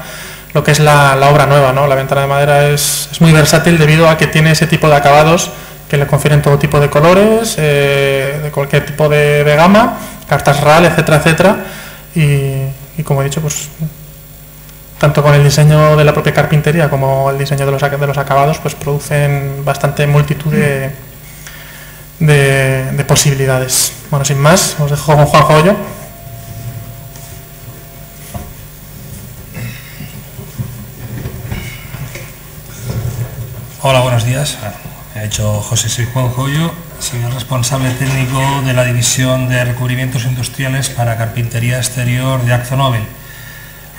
lo que es la obra nueva, ¿no? La ventana de madera es muy versátil debido a que tiene ese tipo de acabados que le confieren todo tipo de colores, de cualquier tipo de gama, cartas RAL, etcétera, etcétera. Y como he dicho, pues tanto con el diseño de la propia carpintería como el diseño de los acabados, pues producen bastante multitud de posibilidades. Bueno, sin más, os dejo con Juan Ollo. Hola, buenos días. He hecho José, soy Juan Ollo, soy el responsable técnico de la división de recubrimientos industriales para carpintería exterior de AkzoNobel.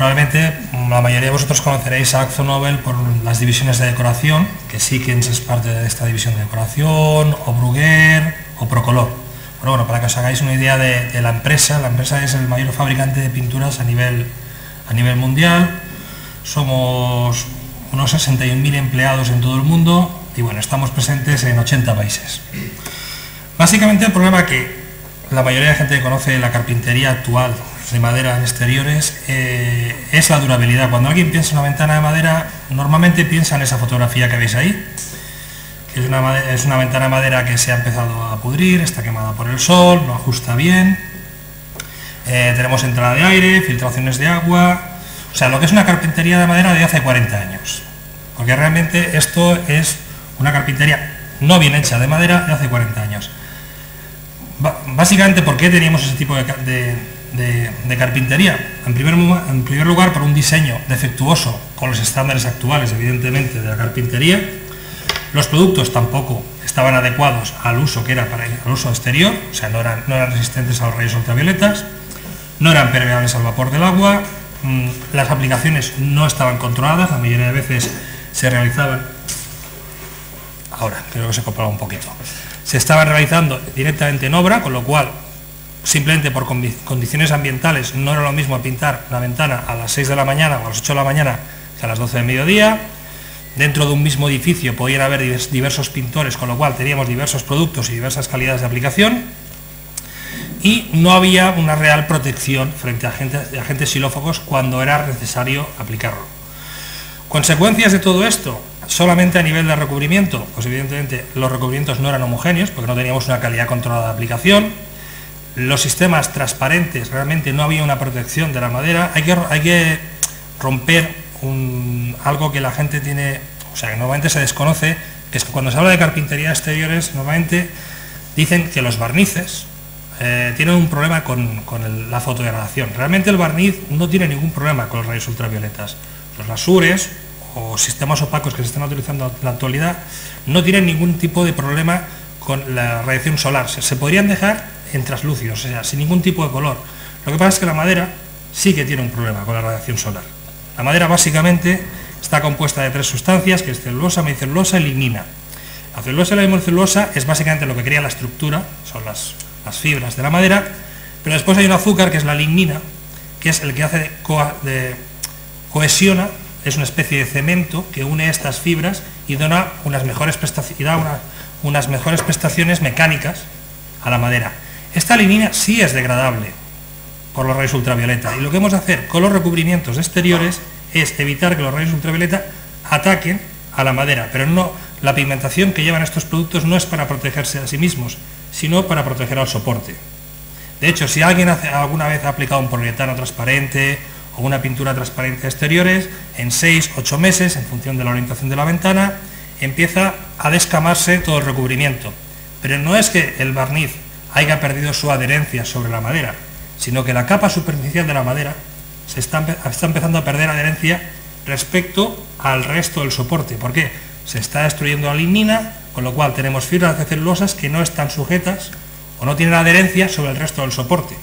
Probablemente la mayoría de vosotros conoceréis a Akzo Nobel por las divisiones de decoración, que Siemens es parte de esta división de decoración, o Bruguière, o Procolor. Pero bueno, para que os hagáis una idea de la empresa es el mayor fabricante de pinturas a nivel mundial. Somos unos 61.000 empleados en todo el mundo y bueno, estamos presentes en 80 países. Básicamente el problema que la mayoría de gente que conoce la carpintería actual de madera en exteriores es la durabilidad. Cuando alguien piensa en una ventana de madera, normalmente piensa en esa fotografía que veis ahí, que es una ventana de madera que se ha empezado a pudrir, está quemada por el sol, no ajusta bien, tenemos entrada de aire, filtraciones de agua, o sea, lo que es una carpintería de madera de hace 40 años, porque realmente esto es una carpintería no bien hecha de madera de hace 40 años. Básicamente, ¿por qué teníamos ese tipo de carpintería? En primer lugar, por un diseño defectuoso con los estándares actuales, evidentemente, de la carpintería. Los productos tampoco estaban adecuados al uso que era para el uso exterior, o sea, no eran resistentes a los rayos ultravioletas, no eran permeables al vapor del agua, las aplicaciones no estaban controladas, la mayoría de veces se realizaban, ahora creo que se compraba un poquito, se estaban realizando directamente en obra, con lo cual simplemente por condiciones ambientales no era lo mismo pintar una ventana a las 6 de la mañana o a las 8 de la mañana que a las 12 del mediodía. Dentro de un mismo edificio podían haber diversos pintores, con lo cual teníamos diversos productos y diversas calidades de aplicación, y no había una real protección frente a agentes xilófagos cuando era necesario aplicarlo. Consecuencias de todo esto, solamente a nivel de recubrimiento, pues evidentemente los recubrimientos no eran homogéneos porque no teníamos una calidad controlada de aplicación. Los sistemas transparentes, realmente no había una protección de la madera. Hay que romper algo que la gente tiene, o sea, que normalmente se desconoce, que es que cuando se habla de carpintería de exteriores, normalmente dicen que los barnices tienen un problema con la fotodegradación. Realmente el barniz no tiene ningún problema con los rayos ultravioletas. Los lasures o sistemas opacos que se están utilizando en la actualidad no tienen ningún tipo de problema con la radiación solar. Se podrían dejar en translúcidos, o sea, sin ningún tipo de color. Lo que pasa es que la madera sí que tiene un problema con la radiación solar. La madera básicamente está compuesta de tres sustancias, que es celulosa, hemicelulosa y lignina. La celulosa y la hemicelulosa es básicamente lo que crea la estructura, son las fibras de la madera, pero después hay un azúcar que es la lignina, que es el que hace cohesiona, es una especie de cemento que une estas fibras y da unas mejores prestaciones mecánicas a la madera. Esta lignina sí es degradable por los rayos ultravioleta, y lo que hemos de hacer con los recubrimientos exteriores es evitar que los rayos ultravioleta ataquen a la madera, pero no, la pigmentación que llevan estos productos no es para protegerse a sí mismos, sino para proteger al soporte. De hecho, si alguien alguna vez ha aplicado un poliuretano transparente o una pintura transparente de exteriores, en 6-8 meses, en función de la orientación de la ventana, empieza a descamarse todo el recubrimiento. Pero no es que el barniz haya perdido su adherencia sobre la madera, sino que la capa superficial de la madera está empezando a perder adherencia respecto al resto del soporte. ¿Por qué? Se está destruyendo la lignina, con lo cual tenemos fibras de celulosas que no están sujetas o no tienen adherencia sobre el resto del soporte.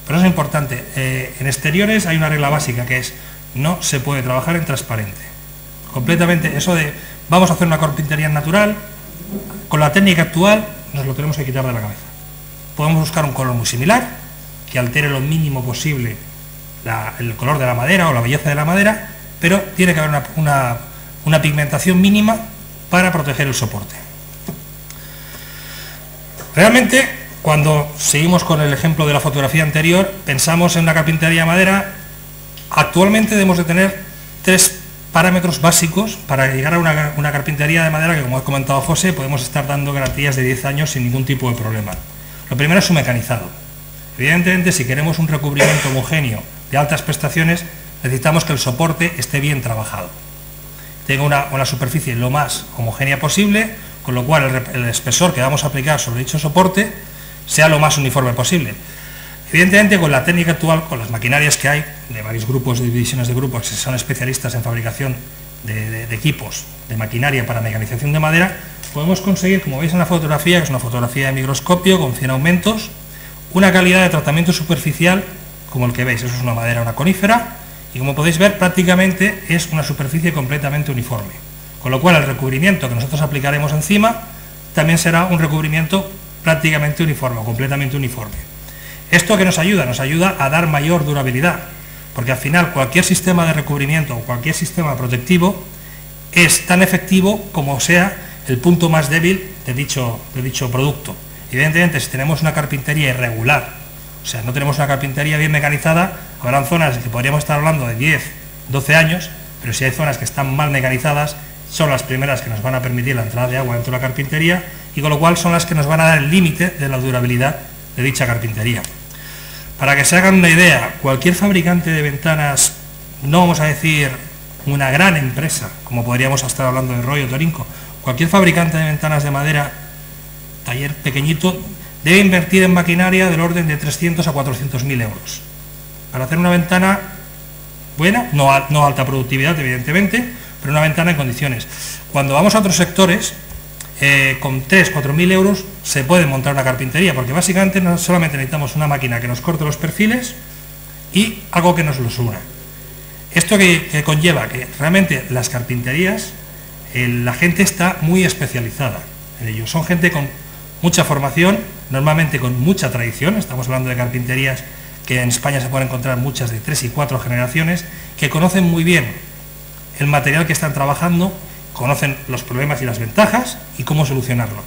Pero eso es importante. En exteriores hay una regla básica que es: no se puede trabajar en transparente. Completamente, eso de vamos a hacer una carpintería natural, con la técnica actual nos lo tenemos que quitar de la cabeza. Podemos buscar un color muy similar, que altere lo mínimo posible el color de la madera o la belleza de la madera, pero tiene que haber una pigmentación mínima para proteger el soporte. Realmente, cuando seguimos con el ejemplo de la fotografía anterior, pensamos en una carpintería de madera. Actualmente debemos de tener 3 parámetros básicos para llegar a una carpintería de madera que, como ha comentado José, podemos estar dando garantías de 10 años sin ningún tipo de problema. Lo primero es su mecanizado. Evidentemente, si queremos un recubrimiento homogéneo de altas prestaciones, necesitamos que el soporte esté bien trabajado, tenga una superficie lo más homogénea posible, con lo cual el espesor que vamos a aplicar sobre dicho soporte sea lo más uniforme posible. Evidentemente, con la técnica actual, con las maquinarias que hay, de varios grupos, de divisiones de grupos que son especialistas en fabricación de equipos de maquinaria para mecanización de madera, podemos conseguir, como veis en la fotografía, que es una fotografía de microscopio con 100 aumentos, una calidad de tratamiento superficial como el que veis. Eso es una madera, una conífera, Y como podéis ver, prácticamente es una superficie completamente uniforme, con lo cual el recubrimiento que nosotros aplicaremos encima también será un recubrimiento prácticamente uniforme o completamente uniforme. ¿Esto qué nos ayuda? Nos ayuda a dar mayor durabilidad, porque al final cualquier sistema de recubrimiento o cualquier sistema protectivo es tan efectivo como sea el punto más débil de dicho producto. Evidentemente, si tenemos una carpintería irregular, o sea, no tenemos una carpintería bien mecanizada, habrán zonas en que podríamos estar hablando de 10, 12 años, pero si hay zonas que están mal mecanizadas, son las primeras que nos van a permitir la entrada de agua dentro de la carpintería y con lo cual son las que nos van a dar el límite de la durabilidad de dicha carpintería. Para que se hagan una idea, cualquier fabricante de ventanas, no vamos a decir una gran empresa, como podríamos estar hablando de Royo Torinco, cualquier fabricante de ventanas de madera, taller pequeñito, debe invertir en maquinaria del orden de 300 a 400.000 euros. Para hacer una ventana buena, no alta productividad evidentemente, pero una ventana en condiciones. Cuando vamos a otros sectores, con 3, 4.000 euros se puede montar una carpintería, porque básicamente no solamente necesitamos una máquina que nos corte los perfiles y algo que nos los una. Esto que conlleva que realmente las carpinterías, la gente está muy especializada en ello. Son gente con mucha formación, normalmente con mucha tradición, estamos hablando de carpinterías que en España se pueden encontrar muchas de 3 y 4 generaciones, que conocen muy bien el material que están trabajando, conocen los problemas y las ventajas y cómo solucionarlo.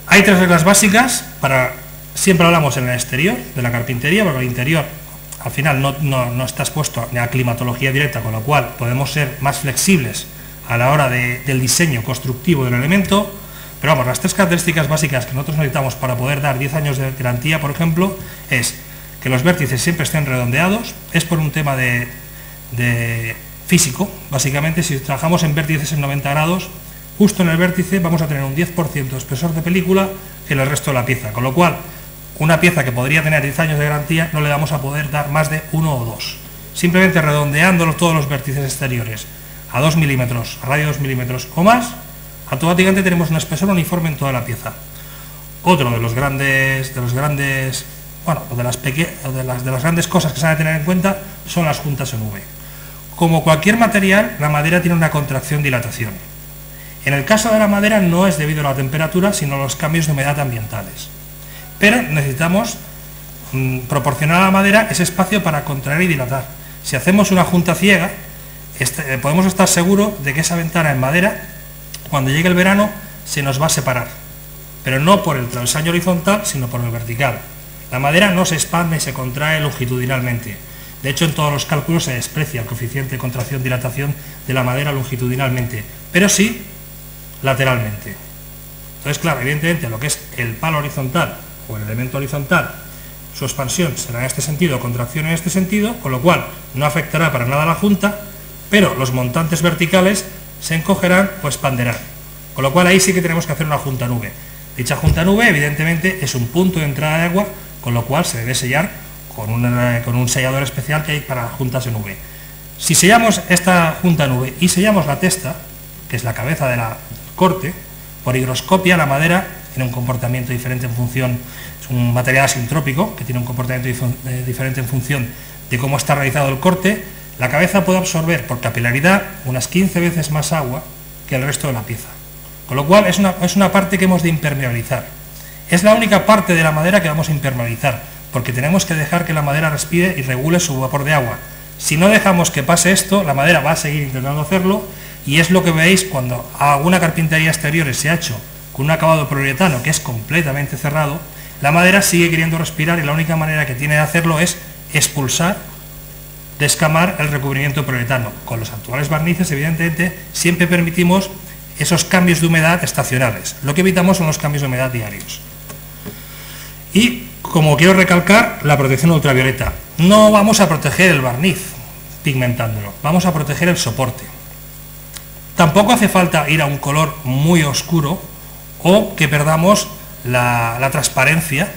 Hay 3 reglas básicas siempre hablamos en el exterior de la carpintería, porque el interior al final no está expuesto a climatología directa, con lo cual podemos ser más flexibles a la hora del diseño constructivo del elemento. Pero vamos, las 3 características básicas que nosotros necesitamos para poder dar 10 años de garantía, por ejemplo, es que los vértices siempre estén redondeados, es por un tema de físico. Básicamente, si trabajamos en vértices en 90 grados, justo en el vértice vamos a tener un 10% de espesor de película que en el resto de la pieza, con lo cual una pieza que podría tener 10 años de garantía no le vamos a poder dar más de 1 o 2. Simplemente redondeando todos los vértices exteriores a 2 milímetros, a radio 2 milímetros o más, automáticamente tenemos un espesor uniforme en toda la pieza. Otro de las grandes cosas que se han de tener en cuenta son las juntas en V. Como cualquier material, la madera tiene una contracción-dilatación. En el caso de la madera no es debido a la temperatura, sino a los cambios de humedad ambientales. Pero necesitamos proporcionar a la madera ese espacio para contraer y dilatar. Si hacemos una junta ciega, podemos estar seguros de que esa ventana en madera, cuando llegue el verano, se nos va a separar, pero no por el travesaño horizontal, sino por el vertical. La madera no se expande y se contrae longitudinalmente. De hecho, en todos los cálculos se desprecia el coeficiente de contracción-dilatación de la madera longitudinalmente, pero sí lateralmente. Entonces, claro, evidentemente lo que es el palo horizontal o el elemento horizontal, su expansión será en este sentido, contracción en este sentido, con lo cual no afectará para nada a la junta, pero los montantes verticales se encogerán o expanderán, con lo cual ahí sí que tenemos que hacer una junta en V. Dicha junta en V, evidentemente, es un punto de entrada de agua, con lo cual se debe sellar con un sellador especial que hay para juntas en V. Si sellamos esta junta en V y sellamos la testa, que es la cabeza del corte, por higroscopia la madera tiene un comportamiento diferente en función, es un material asintrópico que tiene un comportamiento diferente en función de cómo está realizado el corte. La cabeza puede absorber por capilaridad unas 15 veces más agua que el resto de la pieza, con lo cual es una parte que hemos de impermeabilizar. Es la única parte de la madera que vamos a impermeabilizar, porque tenemos que dejar que la madera respire y regule su vapor de agua. Si no dejamos que pase esto, la madera va a seguir intentando hacerlo, y es lo que veis cuando alguna carpintería exterior se ha hecho con un acabado poliuretano que es completamente cerrado, la madera sigue queriendo respirar y la única manera que tiene de hacerlo es expulsar, descamar el recubrimiento poliuretano. Con los actuales barnices, evidentemente, siempre permitimos esos cambios de humedad estacionales. Lo que evitamos son los cambios de humedad diarios. Y, como quiero recalcar, la protección ultravioleta. No vamos a proteger el barniz pigmentándolo, vamos a proteger el soporte. Tampoco hace falta ir a un color muy oscuro o que perdamos la transparencia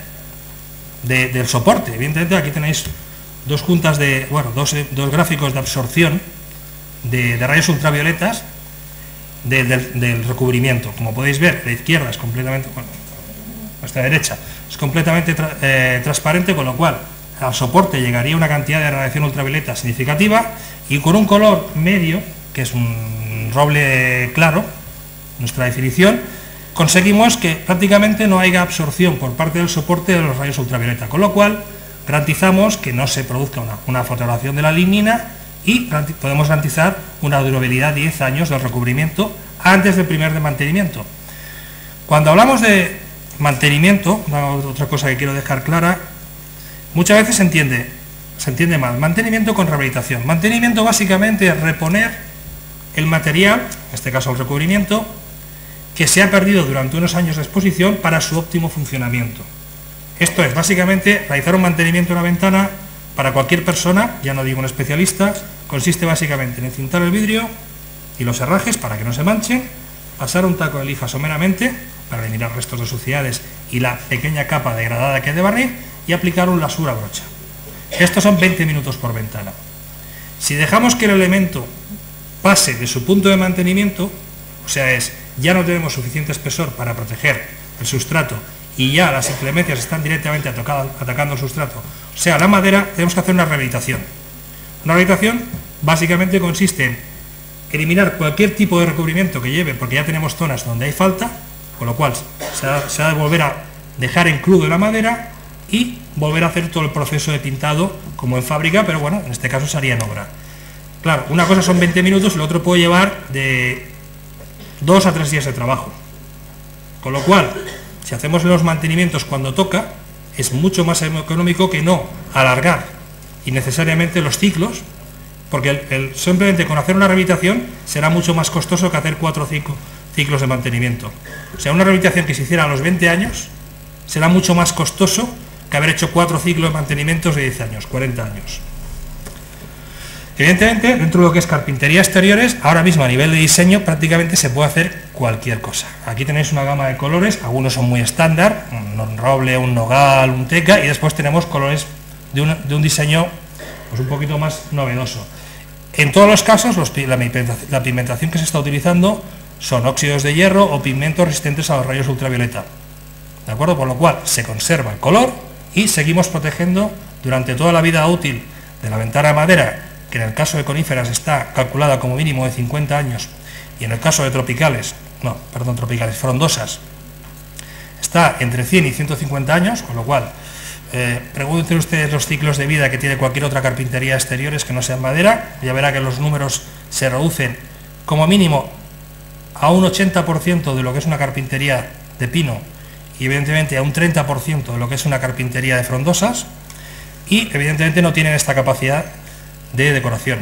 del soporte. Evidentemente aquí tenéis dos gráficos de absorción de rayos ultravioletas del recubrimiento. Como podéis ver, la izquierda es completamente, nuestra derecha es completamente transparente, con lo cual al soporte llegaría una cantidad de radiación ultravioleta significativa, y con un color medio, que es un roble claro, nuestra definición, conseguimos que prácticamente no haya absorción por parte del soporte de los rayos ultravioleta, con lo cual garantizamos que no se produzca una fotografiación de la lignina y podemos garantizar una durabilidad de 10 años del recubrimiento antes del primer de mantenimiento. Cuando hablamos de mantenimiento, otra cosa que quiero dejar clara, muchas veces se entiende mal mantenimiento con rehabilitación. Mantenimiento básicamente es reponer el material, en este caso el recubrimiento, que se ha perdido durante unos años de exposición para su óptimo funcionamiento. Esto es básicamente realizar un mantenimiento de una ventana para cualquier persona, ya no digo un especialista, consiste básicamente en encintar el vidrio y los herrajes para que no se manchen, pasar un taco de lija someramente para eliminar restos de suciedades y la pequeña capa degradada que hay de barniz, y aplicar un lasur a brocha. Estos son 20 minutos por ventana. Si dejamos que el elemento pase de su punto de mantenimiento, o sea, ya no tenemos suficiente espesor para proteger el sustrato y ya las inclemencias están directamente atacando el sustrato, o sea, la madera, tenemos que hacer una rehabilitación. Una rehabilitación básicamente consiste en eliminar cualquier tipo de recubrimiento que lleve, porque ya tenemos zonas donde hay falta, con lo cual se ha de volver a dejar en crudo la madera y volver a hacer todo el proceso de pintado como en fábrica, pero bueno, en este caso se haría en obra. Claro, una cosa son 20 minutos y lo otro puede llevar de 2 a 3 días de trabajo. Con lo cual, si hacemos los mantenimientos cuando toca, es mucho más económico que no alargar innecesariamente los ciclos, porque simplemente con hacer una rehabilitación será mucho más costoso que hacer 4 o 5 ciclos de mantenimiento. O sea, una rehabilitación que se hiciera a los 20 años será mucho más costoso que haber hecho 4 ciclos de mantenimientos de 10 años, 40 años. Evidentemente, dentro de lo que es carpintería exteriores, ahora mismo a nivel de diseño prácticamente se puede hacer cualquier cosa. Aquí tenéis una gama de colores, algunos son muy estándar, un roble, un nogal, un teca, y después tenemos colores de un diseño pues un poquito más novedoso. En todos los casos, la pigmentación que se está utilizando son óxidos de hierro o pigmentos resistentes a los rayos ultravioleta. ¿De acuerdo? Por lo cual se conserva el color y seguimos protegiendo durante toda la vida útil de la ventana de madera, que en el caso de coníferas está calculada como mínimo de 50 años, y en el caso de frondosas, está entre 100 y 150 años, con lo cual, pregunten ustedes los ciclos de vida que tiene cualquier otra carpintería exteriores que no sea en madera, ya verá que los números se reducen como mínimo a un 80% de lo que es una carpintería de pino, y evidentemente a un 30% de lo que es una carpintería de frondosas, y evidentemente no tienen esta capacidad de decoración.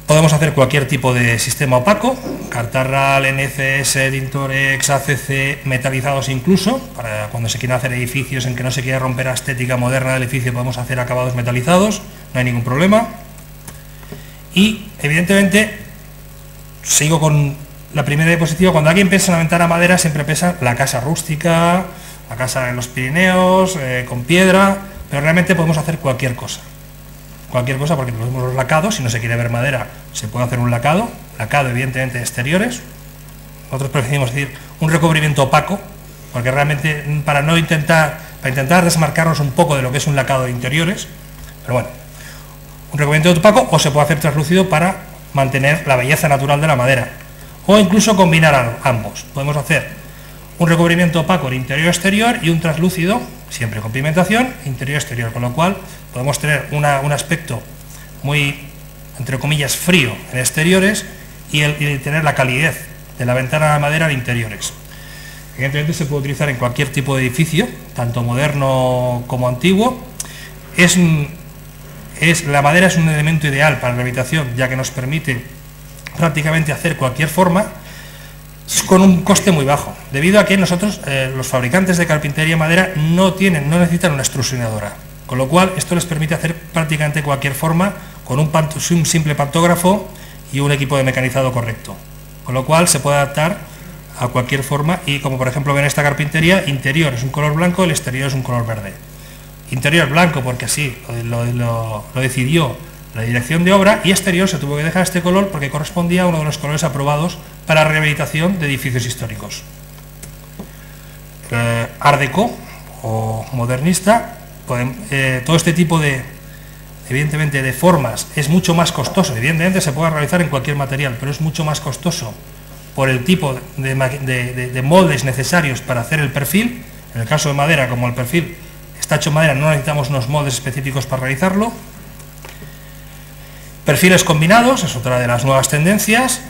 Podemos hacer cualquier tipo de sistema opaco, Cartarral, NCS, Dintorex, ACC, metalizados incluso, para cuando se quieran hacer edificios en que no se quiera romper la estética moderna del edificio, podemos hacer acabados metalizados, no hay ningún problema. Y evidentemente, sigo con la primera diapositiva, cuando alguien piensa en una ventana madera siempre piensa la casa rústica, la casa en los Pirineos, con piedra, pero realmente podemos hacer cualquier cosa. Cualquier cosa, porque tenemos los lacados, si no se quiere ver madera, se puede hacer un lacado evidentemente de exteriores. Nosotros preferimos decir un recubrimiento opaco, porque realmente para intentar desmarcarnos un poco de lo que es un lacado de interiores, pero bueno, un recubrimiento opaco, o se puede hacer translúcido para mantener la belleza natural de la madera, o incluso combinar ambos. Podemos hacer un recubrimiento opaco en interior-exterior y un translúcido, siempre con pigmentación, interior-exterior, con lo cual podemos tener un aspecto muy, entre comillas, frío en exteriores y tener la calidez de la ventana de madera en interiores. Evidentemente se puede utilizar en cualquier tipo de edificio, tanto moderno como antiguo. La madera es un elemento ideal para la rehabilitación, ya que nos permite prácticamente hacer cualquier forma con un coste muy bajo, debido a que nosotros, los fabricantes de carpintería madera, no necesitan una extrusionadora, con lo cual esto les permite hacer prácticamente cualquier forma con un simple pantógrafo y un equipo de mecanizado correcto, con lo cual se puede adaptar a cualquier forma. Y como por ejemplo ven esta carpintería, interior es un color blanco, el exterior es un color verde. Interior blanco porque así lo decidió la dirección de obra, y exterior se tuvo que dejar este color porque correspondía a uno de los colores aprobados para rehabilitación de edificios históricos. Art Deco o modernista todo este tipo de, evidentemente, de formas es mucho más costoso. Evidentemente se puede realizar en cualquier material, pero es mucho más costoso por el tipo de moldes necesarios para hacer el perfil. En el caso de madera, como el perfil está hecho en madera, no necesitamos unos moldes específicos para realizarlo. Perfiles combinados es otra de las nuevas tendencias.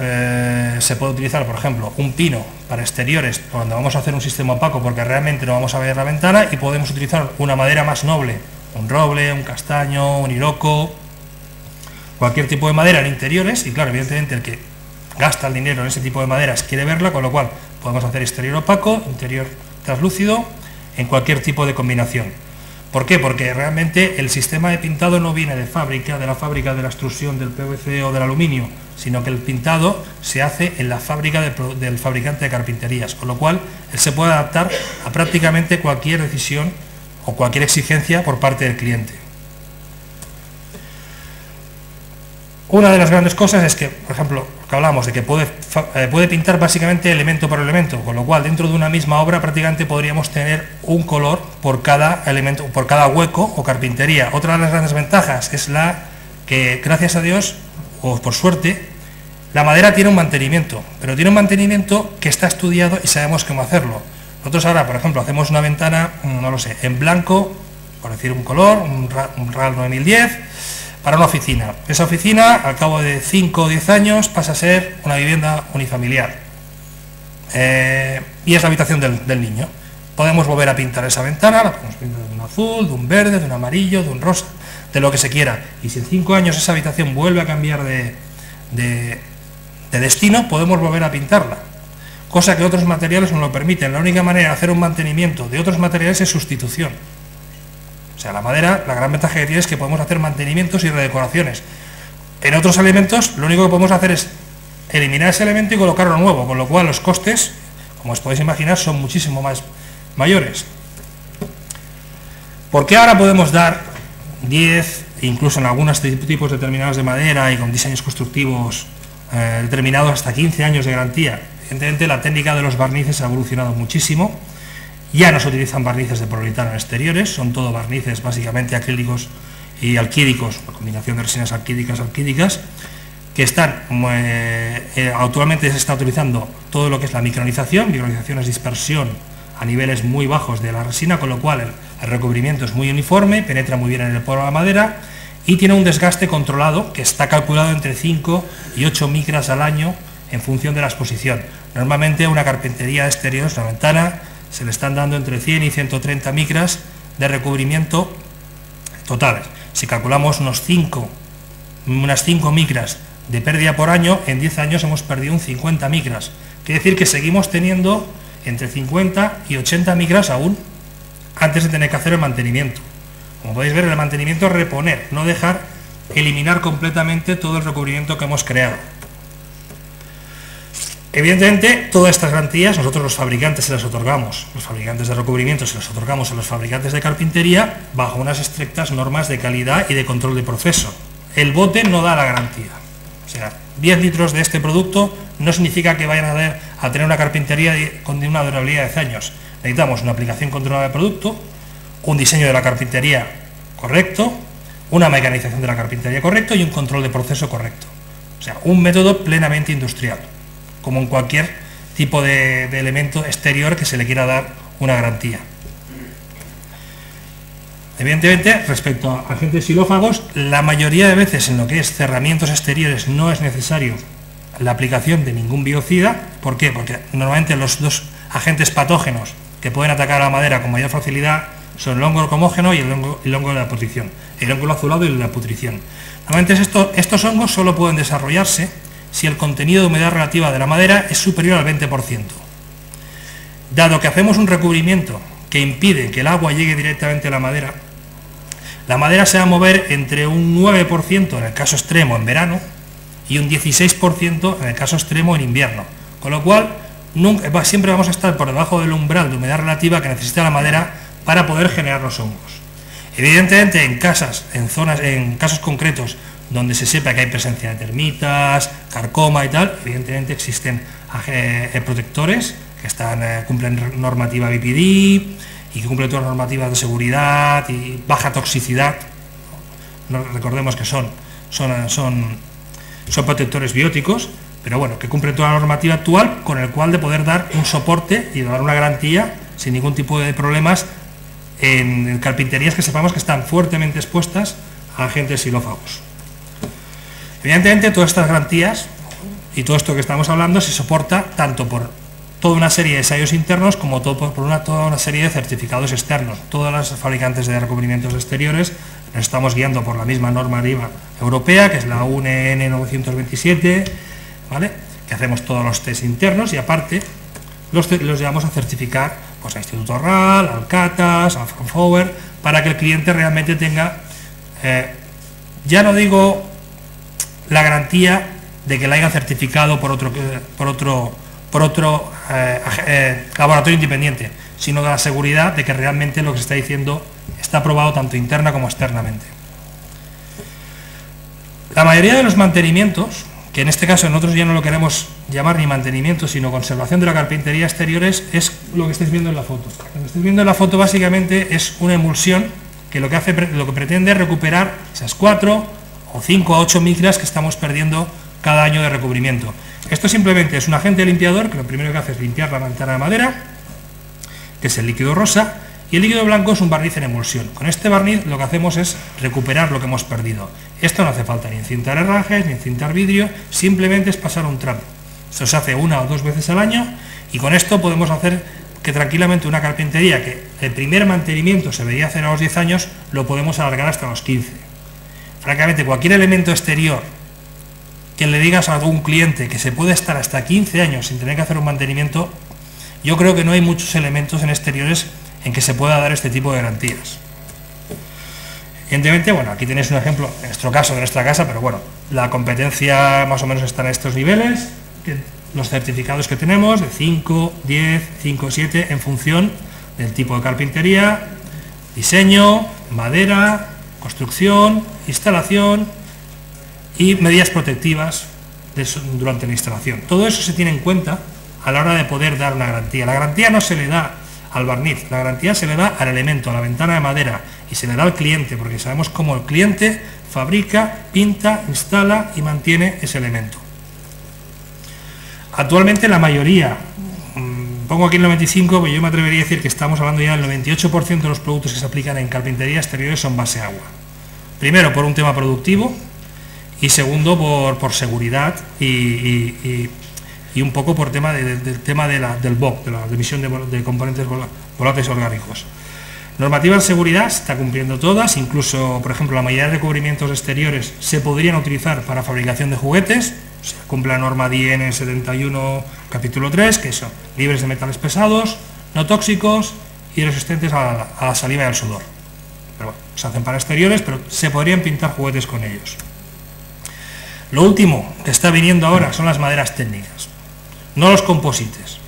Se puede utilizar, por ejemplo, un pino para exteriores, cuando vamos a hacer un sistema opaco porque realmente no vamos a ver la ventana, y podemos utilizar una madera más noble, un roble, un castaño, un hiroco, cualquier tipo de madera en interiores. Y claro, evidentemente el que gasta el dinero en ese tipo de maderas quiere verla, con lo cual podemos hacer exterior opaco, interior translúcido, en cualquier tipo de combinación. ¿Por qué? Porque realmente el sistema de pintado no viene de la fábrica de la extrusión del PVC o del aluminio, sino que el pintado se hace en la fábrica del fabricante de carpinterías, con lo cual él se puede adaptar a prácticamente cualquier decisión o cualquier exigencia por parte del cliente. Una de las grandes cosas es que, por ejemplo, que hablamos de que puede pintar básicamente elemento por elemento, con lo cual dentro de una misma obra prácticamente podríamos tener un color por cada elemento, por cada hueco o carpintería. Otra de las grandes ventajas es la que, gracias a Dios, o por suerte, la madera tiene un mantenimiento, pero tiene un mantenimiento que está estudiado y sabemos cómo hacerlo. Nosotros ahora, por ejemplo, hacemos una ventana, no lo sé, en blanco, por decir un color, un RAL 9010, para una oficina. Esa oficina, al cabo de 5 o 10 años, pasa a ser una vivienda unifamiliar. Y es la habitación del niño. Podemos volver a pintar esa ventana, la podemos pintar de un azul, de un verde, de un amarillo, de un rosa, de lo que se quiera. Y si en 5 años esa habitación vuelve a cambiar de destino, podemos volver a pintarla. Cosa que otros materiales no lo permiten. La única manera de hacer un mantenimiento de otros materiales es sustitución. O sea, la madera, la gran ventaja que tiene es que podemos hacer mantenimientos y redecoraciones. En otros elementos, lo único que podemos hacer es eliminar ese elemento y colocarlo nuevo, con lo cual los costes, como os podéis imaginar, son muchísimo más mayores. ¿Por qué ahora podemos dar 10, incluso en algunos tipos determinados de madera y con diseños constructivos determinados, hasta 15 años de garantía? Evidentemente, la técnica de los barnices ha evolucionado muchísimo. Ya no se utilizan barnices de poliuretano en exteriores, son todo barnices básicamente acrílicos y alquídicos, la combinación de resinas alquídicas, que están, actualmente se está utilizando todo lo que es la micronización. Micronización es dispersión a niveles muy bajos de la resina, con lo cual el recubrimiento es muy uniforme, penetra muy bien en el poro de la madera y tiene un desgaste controlado que está calculado entre 5 y 8 micras al año en función de la exposición. Normalmente una carpintería de exteriores, una ventana, se le están dando entre 100 y 130 micras de recubrimiento totales. Si calculamos unas 5 micras de pérdida por año, en 10 años hemos perdido un 50 micras. Quiere decir que seguimos teniendo entre 50 y 80 micras aún antes de tener que hacer el mantenimiento. Como podéis ver, el mantenimiento es reponer, no dejar eliminar completamente todo el recubrimiento que hemos creado. Evidentemente, todas estas garantías nosotros los fabricantes se las otorgamos, los fabricantes de recubrimiento se las otorgamos a los fabricantes de carpintería bajo unas estrictas normas de calidad y de control de proceso. El bote no da la garantía. O sea, 10 litros de este producto no significa que vayan a tener una carpintería con una durabilidad de 10 años. Necesitamos una aplicación controlada del producto, un diseño de la carpintería correcto, una mecanización de la carpintería correcto y un control de proceso correcto. O sea, un método plenamente industrial, como en cualquier tipo de elemento exterior que se le quiera dar una garantía. Evidentemente, respecto a agentes xilófagos, la mayoría de veces en lo que es cerramientos exteriores no es necesario la aplicación de ningún biocida. ¿Por qué? Porque normalmente los dos agentes patógenos que pueden atacar a la madera con mayor facilidad son el hongo comógeno y el hongo de la putrición, el hongo azulado y la putrición. Normalmente estos hongos solo pueden desarrollarse si el contenido de humedad relativa de la madera es superior al 20%. Dado que hacemos un recubrimiento que impide que el agua llegue directamente a la madera se va a mover entre un 9% en el caso extremo en verano y un 16% en el caso extremo en invierno, con lo cual siempre vamos a estar por debajo del umbral de humedad relativa que necesita la madera para poder generar los hongos. Evidentemente, en casos concretos donde se sepa que hay presencia de termitas, carcoma y tal, evidentemente existen protectores que cumplen normativa BPD y que cumple todas las normativas de seguridad y baja toxicidad. Recordemos que son protectores bióticos, pero bueno, que cumple toda la normativa actual, con el cual de poder dar un soporte y dar una garantía sin ningún tipo de problemas en carpinterías que sepamos que están fuertemente expuestas a agentes xilófagos. Evidentemente, todas estas garantías y todo esto que estamos hablando se soporta tanto por toda una serie de sellos internos como toda una serie de certificados externos. Todas las fabricantes de recubrimientos exteriores nos estamos guiando por la misma normativa europea, que es la UNE 927, ¿vale? Que hacemos todos los test internos y aparte los llevamos a certificar pues, a Instituto RAL, al CATAS, al Fraunhofer, para que el cliente realmente tenga, ya no digo la garantía de que la haya certificado por otro laboratorio independiente, sino de la seguridad de que realmente lo que se está diciendo está aprobado tanto interna como externamente. La mayoría de los mantenimientos, que en este caso nosotros ya no lo queremos llamar ni mantenimiento, sino conservación de la carpintería exteriores, es lo que estáis viendo en la foto. Lo que estáis viendo en la foto básicamente es una emulsión que lo que pretende es recuperar esas 4 o 5 a 8 micras que estamos perdiendo cada año de recubrimiento. Esto simplemente es un agente limpiador que lo primero que hace es limpiar la ventana de madera, que es el líquido rosa, y el líquido blanco es un barniz en emulsión. Con este barniz lo que hacemos es recuperar lo que hemos perdido. Esto no hace falta ni encintar herrajes, ni encintar vidrio, simplemente es pasar un trapo. Esto se hace 1 o 2 veces al año y con esto podemos hacer que tranquilamente una carpintería que el primer mantenimiento se debería hacer a los 10 años, lo podemos alargar hasta los 15. Francamente, cualquier elemento exterior que le digas a algún cliente que se puede estar hasta 15 años sin tener que hacer un mantenimiento, yo creo que no hay muchos elementos en exteriores en que se pueda dar este tipo de garantías. Evidentemente, bueno, aquí tenéis un ejemplo, en nuestro caso, de nuestra casa, pero bueno, la competencia más o menos está en estos niveles, los certificados que tenemos, de 5, 10, 5, 7, en función del tipo de carpintería, diseño, madera, construcción, instalación y medidas protectivas durante la instalación. Todo eso se tiene en cuenta a la hora de poder dar una garantía. La garantía no se le da al barniz, la garantía se le da al elemento, a la ventana de madera, y se le da al cliente, porque sabemos cómo el cliente fabrica, pinta, instala y mantiene ese elemento. Actualmente la mayoría, pongo aquí el 95, pero yo me atrevería a decir que estamos hablando ya del 98% de los productos que se aplican en carpintería exteriores son base agua. Primero por un tema productivo y segundo por seguridad y un poco por tema del tema del BOC, de la emisión de componentes volátiles orgánicos. Normativa de seguridad se está cumpliendo todas, incluso, por ejemplo, la mayoría de recubrimientos exteriores se podrían utilizar para fabricación de juguetes, o sea, cumple la norma DIN 71, capítulo 3, que son libres de metales pesados, no tóxicos y resistentes a la saliva y al sudor. Pero bueno, se hacen para exteriores, pero se podrían pintar juguetes con ellos. Lo último que está viniendo ahora son las maderas técnicas, no los composites.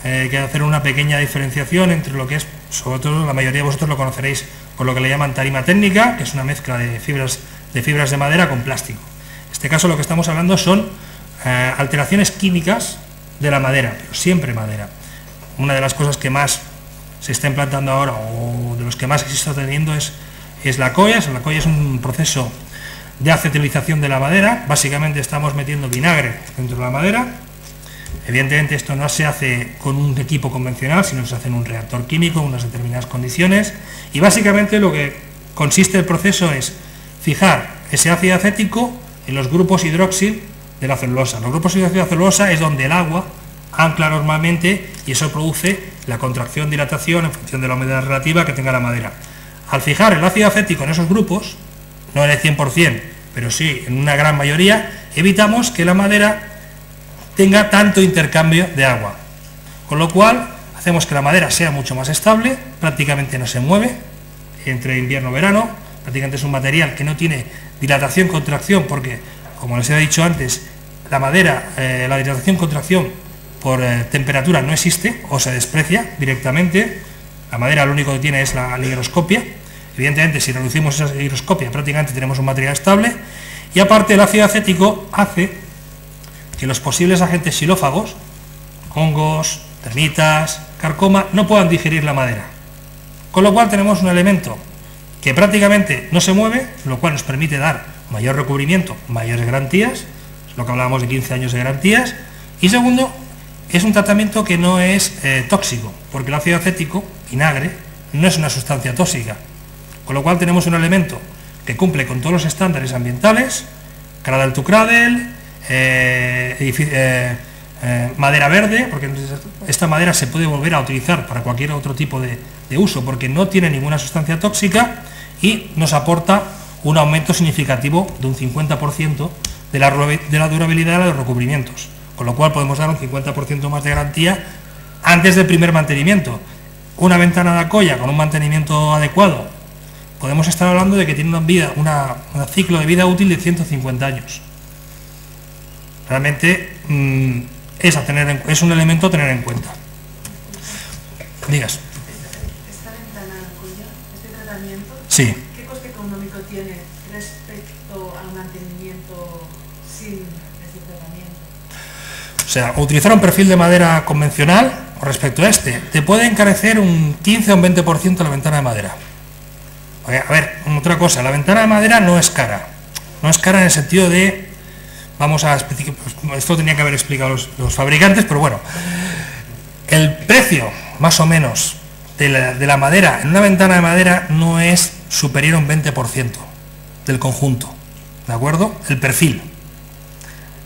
Hay que hacer una pequeña diferenciación entre lo que es, sobre todo la mayoría de vosotros lo conoceréis por lo que le llaman tarima técnica, que es una mezcla de fibras de madera con plástico. En este caso lo que estamos hablando son alteraciones químicas de la madera, pero siempre madera. Una de las cosas que más se está implantando ahora, o de los que más se está teniendo, es la colla. La colla es un proceso de acetilización de la madera. Básicamente estamos metiendo vinagre dentro de la madera. Evidentemente esto no se hace con un equipo convencional, sino se hace en un reactor químico, en unas determinadas condiciones, y básicamente lo que consiste el proceso es fijar ese ácido acético en los grupos hidroxil de la celulosa. Los grupos hidroxil de la celulosa es donde el agua ancla normalmente y eso produce la contracción, dilatación en función de la humedad relativa que tenga la madera. Al fijar el ácido acético en esos grupos, no en el 100%, pero sí en una gran mayoría, evitamos que la madera tenga tanto intercambio de agua, con lo cual hacemos que la madera sea mucho más estable, prácticamente no se mueve entre invierno y verano, prácticamente es un material que no tiene dilatación, contracción, porque como les he dicho antes, la madera, la dilatación, contracción por temperatura no existe o se desprecia directamente. La madera lo único que tiene es la higroscopia. Evidentemente si reducimos esa higroscopia prácticamente tenemos un material estable, y aparte el ácido acético hace que los posibles agentes xilófagos, hongos, termitas, carcoma, no puedan digerir la madera. Con lo cual tenemos un elemento que prácticamente no se mueve, lo cual nos permite dar mayor recubrimiento, mayores garantías, es lo que hablábamos de 15 años de garantías. Y segundo, es un tratamiento que no es tóxico, porque el ácido acético, vinagre, no es una sustancia tóxica. Con lo cual tenemos un elemento que cumple con todos los estándares ambientales, cradle to cradle, madera verde, porque esta madera se puede volver a utilizar para cualquier otro tipo de uso, porque no tiene ninguna sustancia tóxica y nos aporta un aumento significativo de un 50% de la durabilidad de los recubrimientos, con lo cual podemos dar un 50% más de garantía antes del primer mantenimiento. Una ventana de Accoya con un mantenimiento adecuado, podemos estar hablando de que tiene un ciclo de vida útil de 150 años. Realmente es un elemento a tener en cuenta. Digas. ¿Esta ventana de Accoya, este tratamiento, sí, qué coste económico tiene respecto al mantenimiento sin este tratamiento? O sea, utilizar un perfil de madera convencional respecto a este te puede encarecer un 15 o un 20% la ventana de madera. A ver, otra cosa, la ventana de madera no es cara. No es cara en el sentido de, vamos a especificar, esto tenía que haber explicado los fabricantes, pero bueno, el precio más o menos de la madera en una ventana de madera no es superior a un 20% del conjunto, ¿de acuerdo? El perfil.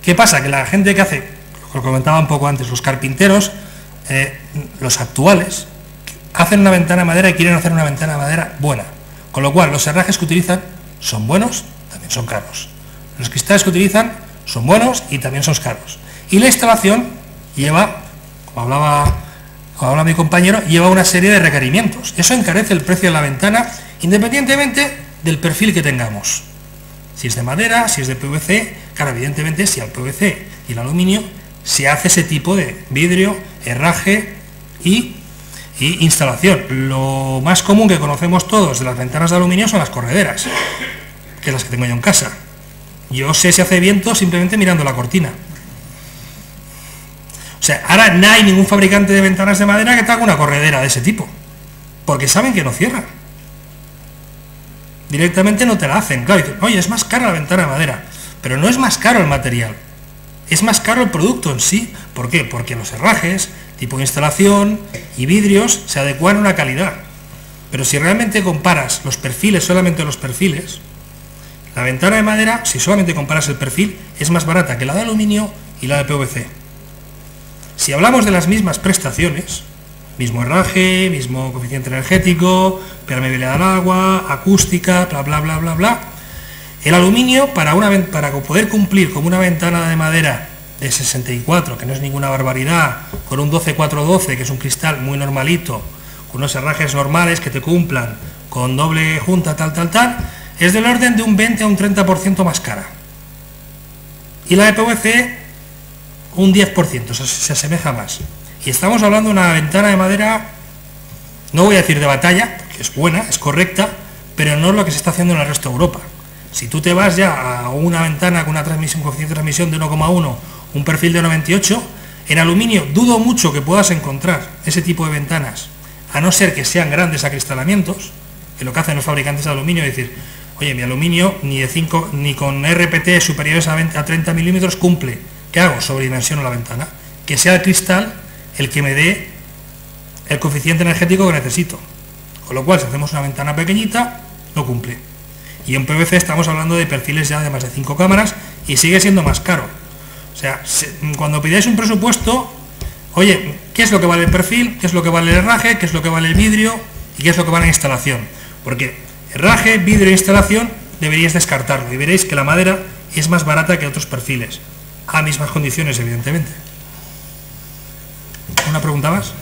¿Qué pasa? Que la gente que hace, lo comentaba un poco antes, los carpinteros, los actuales, hacen una ventana de madera y quieren hacer una ventana de madera buena, con lo cual los herrajes que utilizan son buenos, también son caros. Los cristales que utilizan son buenos y también son caros. Y la instalación lleva, como hablaba mi compañero, lleva una serie de requerimientos. Eso encarece el precio de la ventana independientemente del perfil que tengamos. Si es de madera, si es de PVC, claro, evidentemente si al PVC y el aluminio se hace ese tipo de vidrio, herraje y instalación. Lo más común que conocemos todos de las ventanas de aluminio son las correderas, que es las que tengo yo en casa. Yo sé si hace viento simplemente mirando la cortina. O sea, ahora no hay ningún fabricante de ventanas de madera que te haga una corredera de ese tipo, porque saben que no cierran. Directamente no te la hacen. Claro, dicen, oye, es más cara la ventana de madera, pero no es más caro el material, es más caro el producto en sí. ¿Por qué? Porque los herrajes, tipo de instalación y vidrios se adecuan a una calidad. Pero si realmente comparas los perfiles, solamente los perfiles, la ventana de madera, si solamente comparas el perfil, es más barata que la de aluminio y la de PVC. Si hablamos de las mismas prestaciones, mismo herraje, mismo coeficiente energético, permeabilidad al agua, acústica, bla bla bla bla bla, el aluminio para poder cumplir con una ventana de madera de 64, que no es ninguna barbaridad, con un 12-412, que es un cristal muy normalito, con unos herrajes normales que te cumplan, con doble junta, tal, es del orden de un 20 a un 30% más cara. Y la de PVC, un 10%, o sea, se asemeja más. Y estamos hablando de una ventana de madera, no voy a decir de batalla, porque es buena, es correcta, pero no es lo que se está haciendo en el resto de Europa. Si tú te vas ya a una ventana con una coeficiente de transmisión de 1,1, un perfil de 98, en aluminio dudo mucho que puedas encontrar ese tipo de ventanas, a no ser que sean grandes acristalamientos, que lo que hacen los fabricantes de aluminio es decir, oye, mi aluminio ni con RPT superiores a 30 milímetros cumple. ¿Qué hago? Sobredimensiono la ventana. Que sea el cristal el que me dé el coeficiente energético que necesito. Con lo cual, si hacemos una ventana pequeñita, no cumple. Y en PVC estamos hablando de perfiles ya de más de 5 cámaras y sigue siendo más caro. O sea, cuando pidáis un presupuesto, oye, ¿qué es lo que vale el perfil? ¿Qué es lo que vale el herraje? ¿Qué es lo que vale el vidrio? ¿Y qué es lo que vale la instalación? Porque herraje, vidrio e instalación deberíais descartarlo y veréis que la madera es más barata que otros perfiles, a mismas condiciones, evidentemente. ¿Una pregunta más?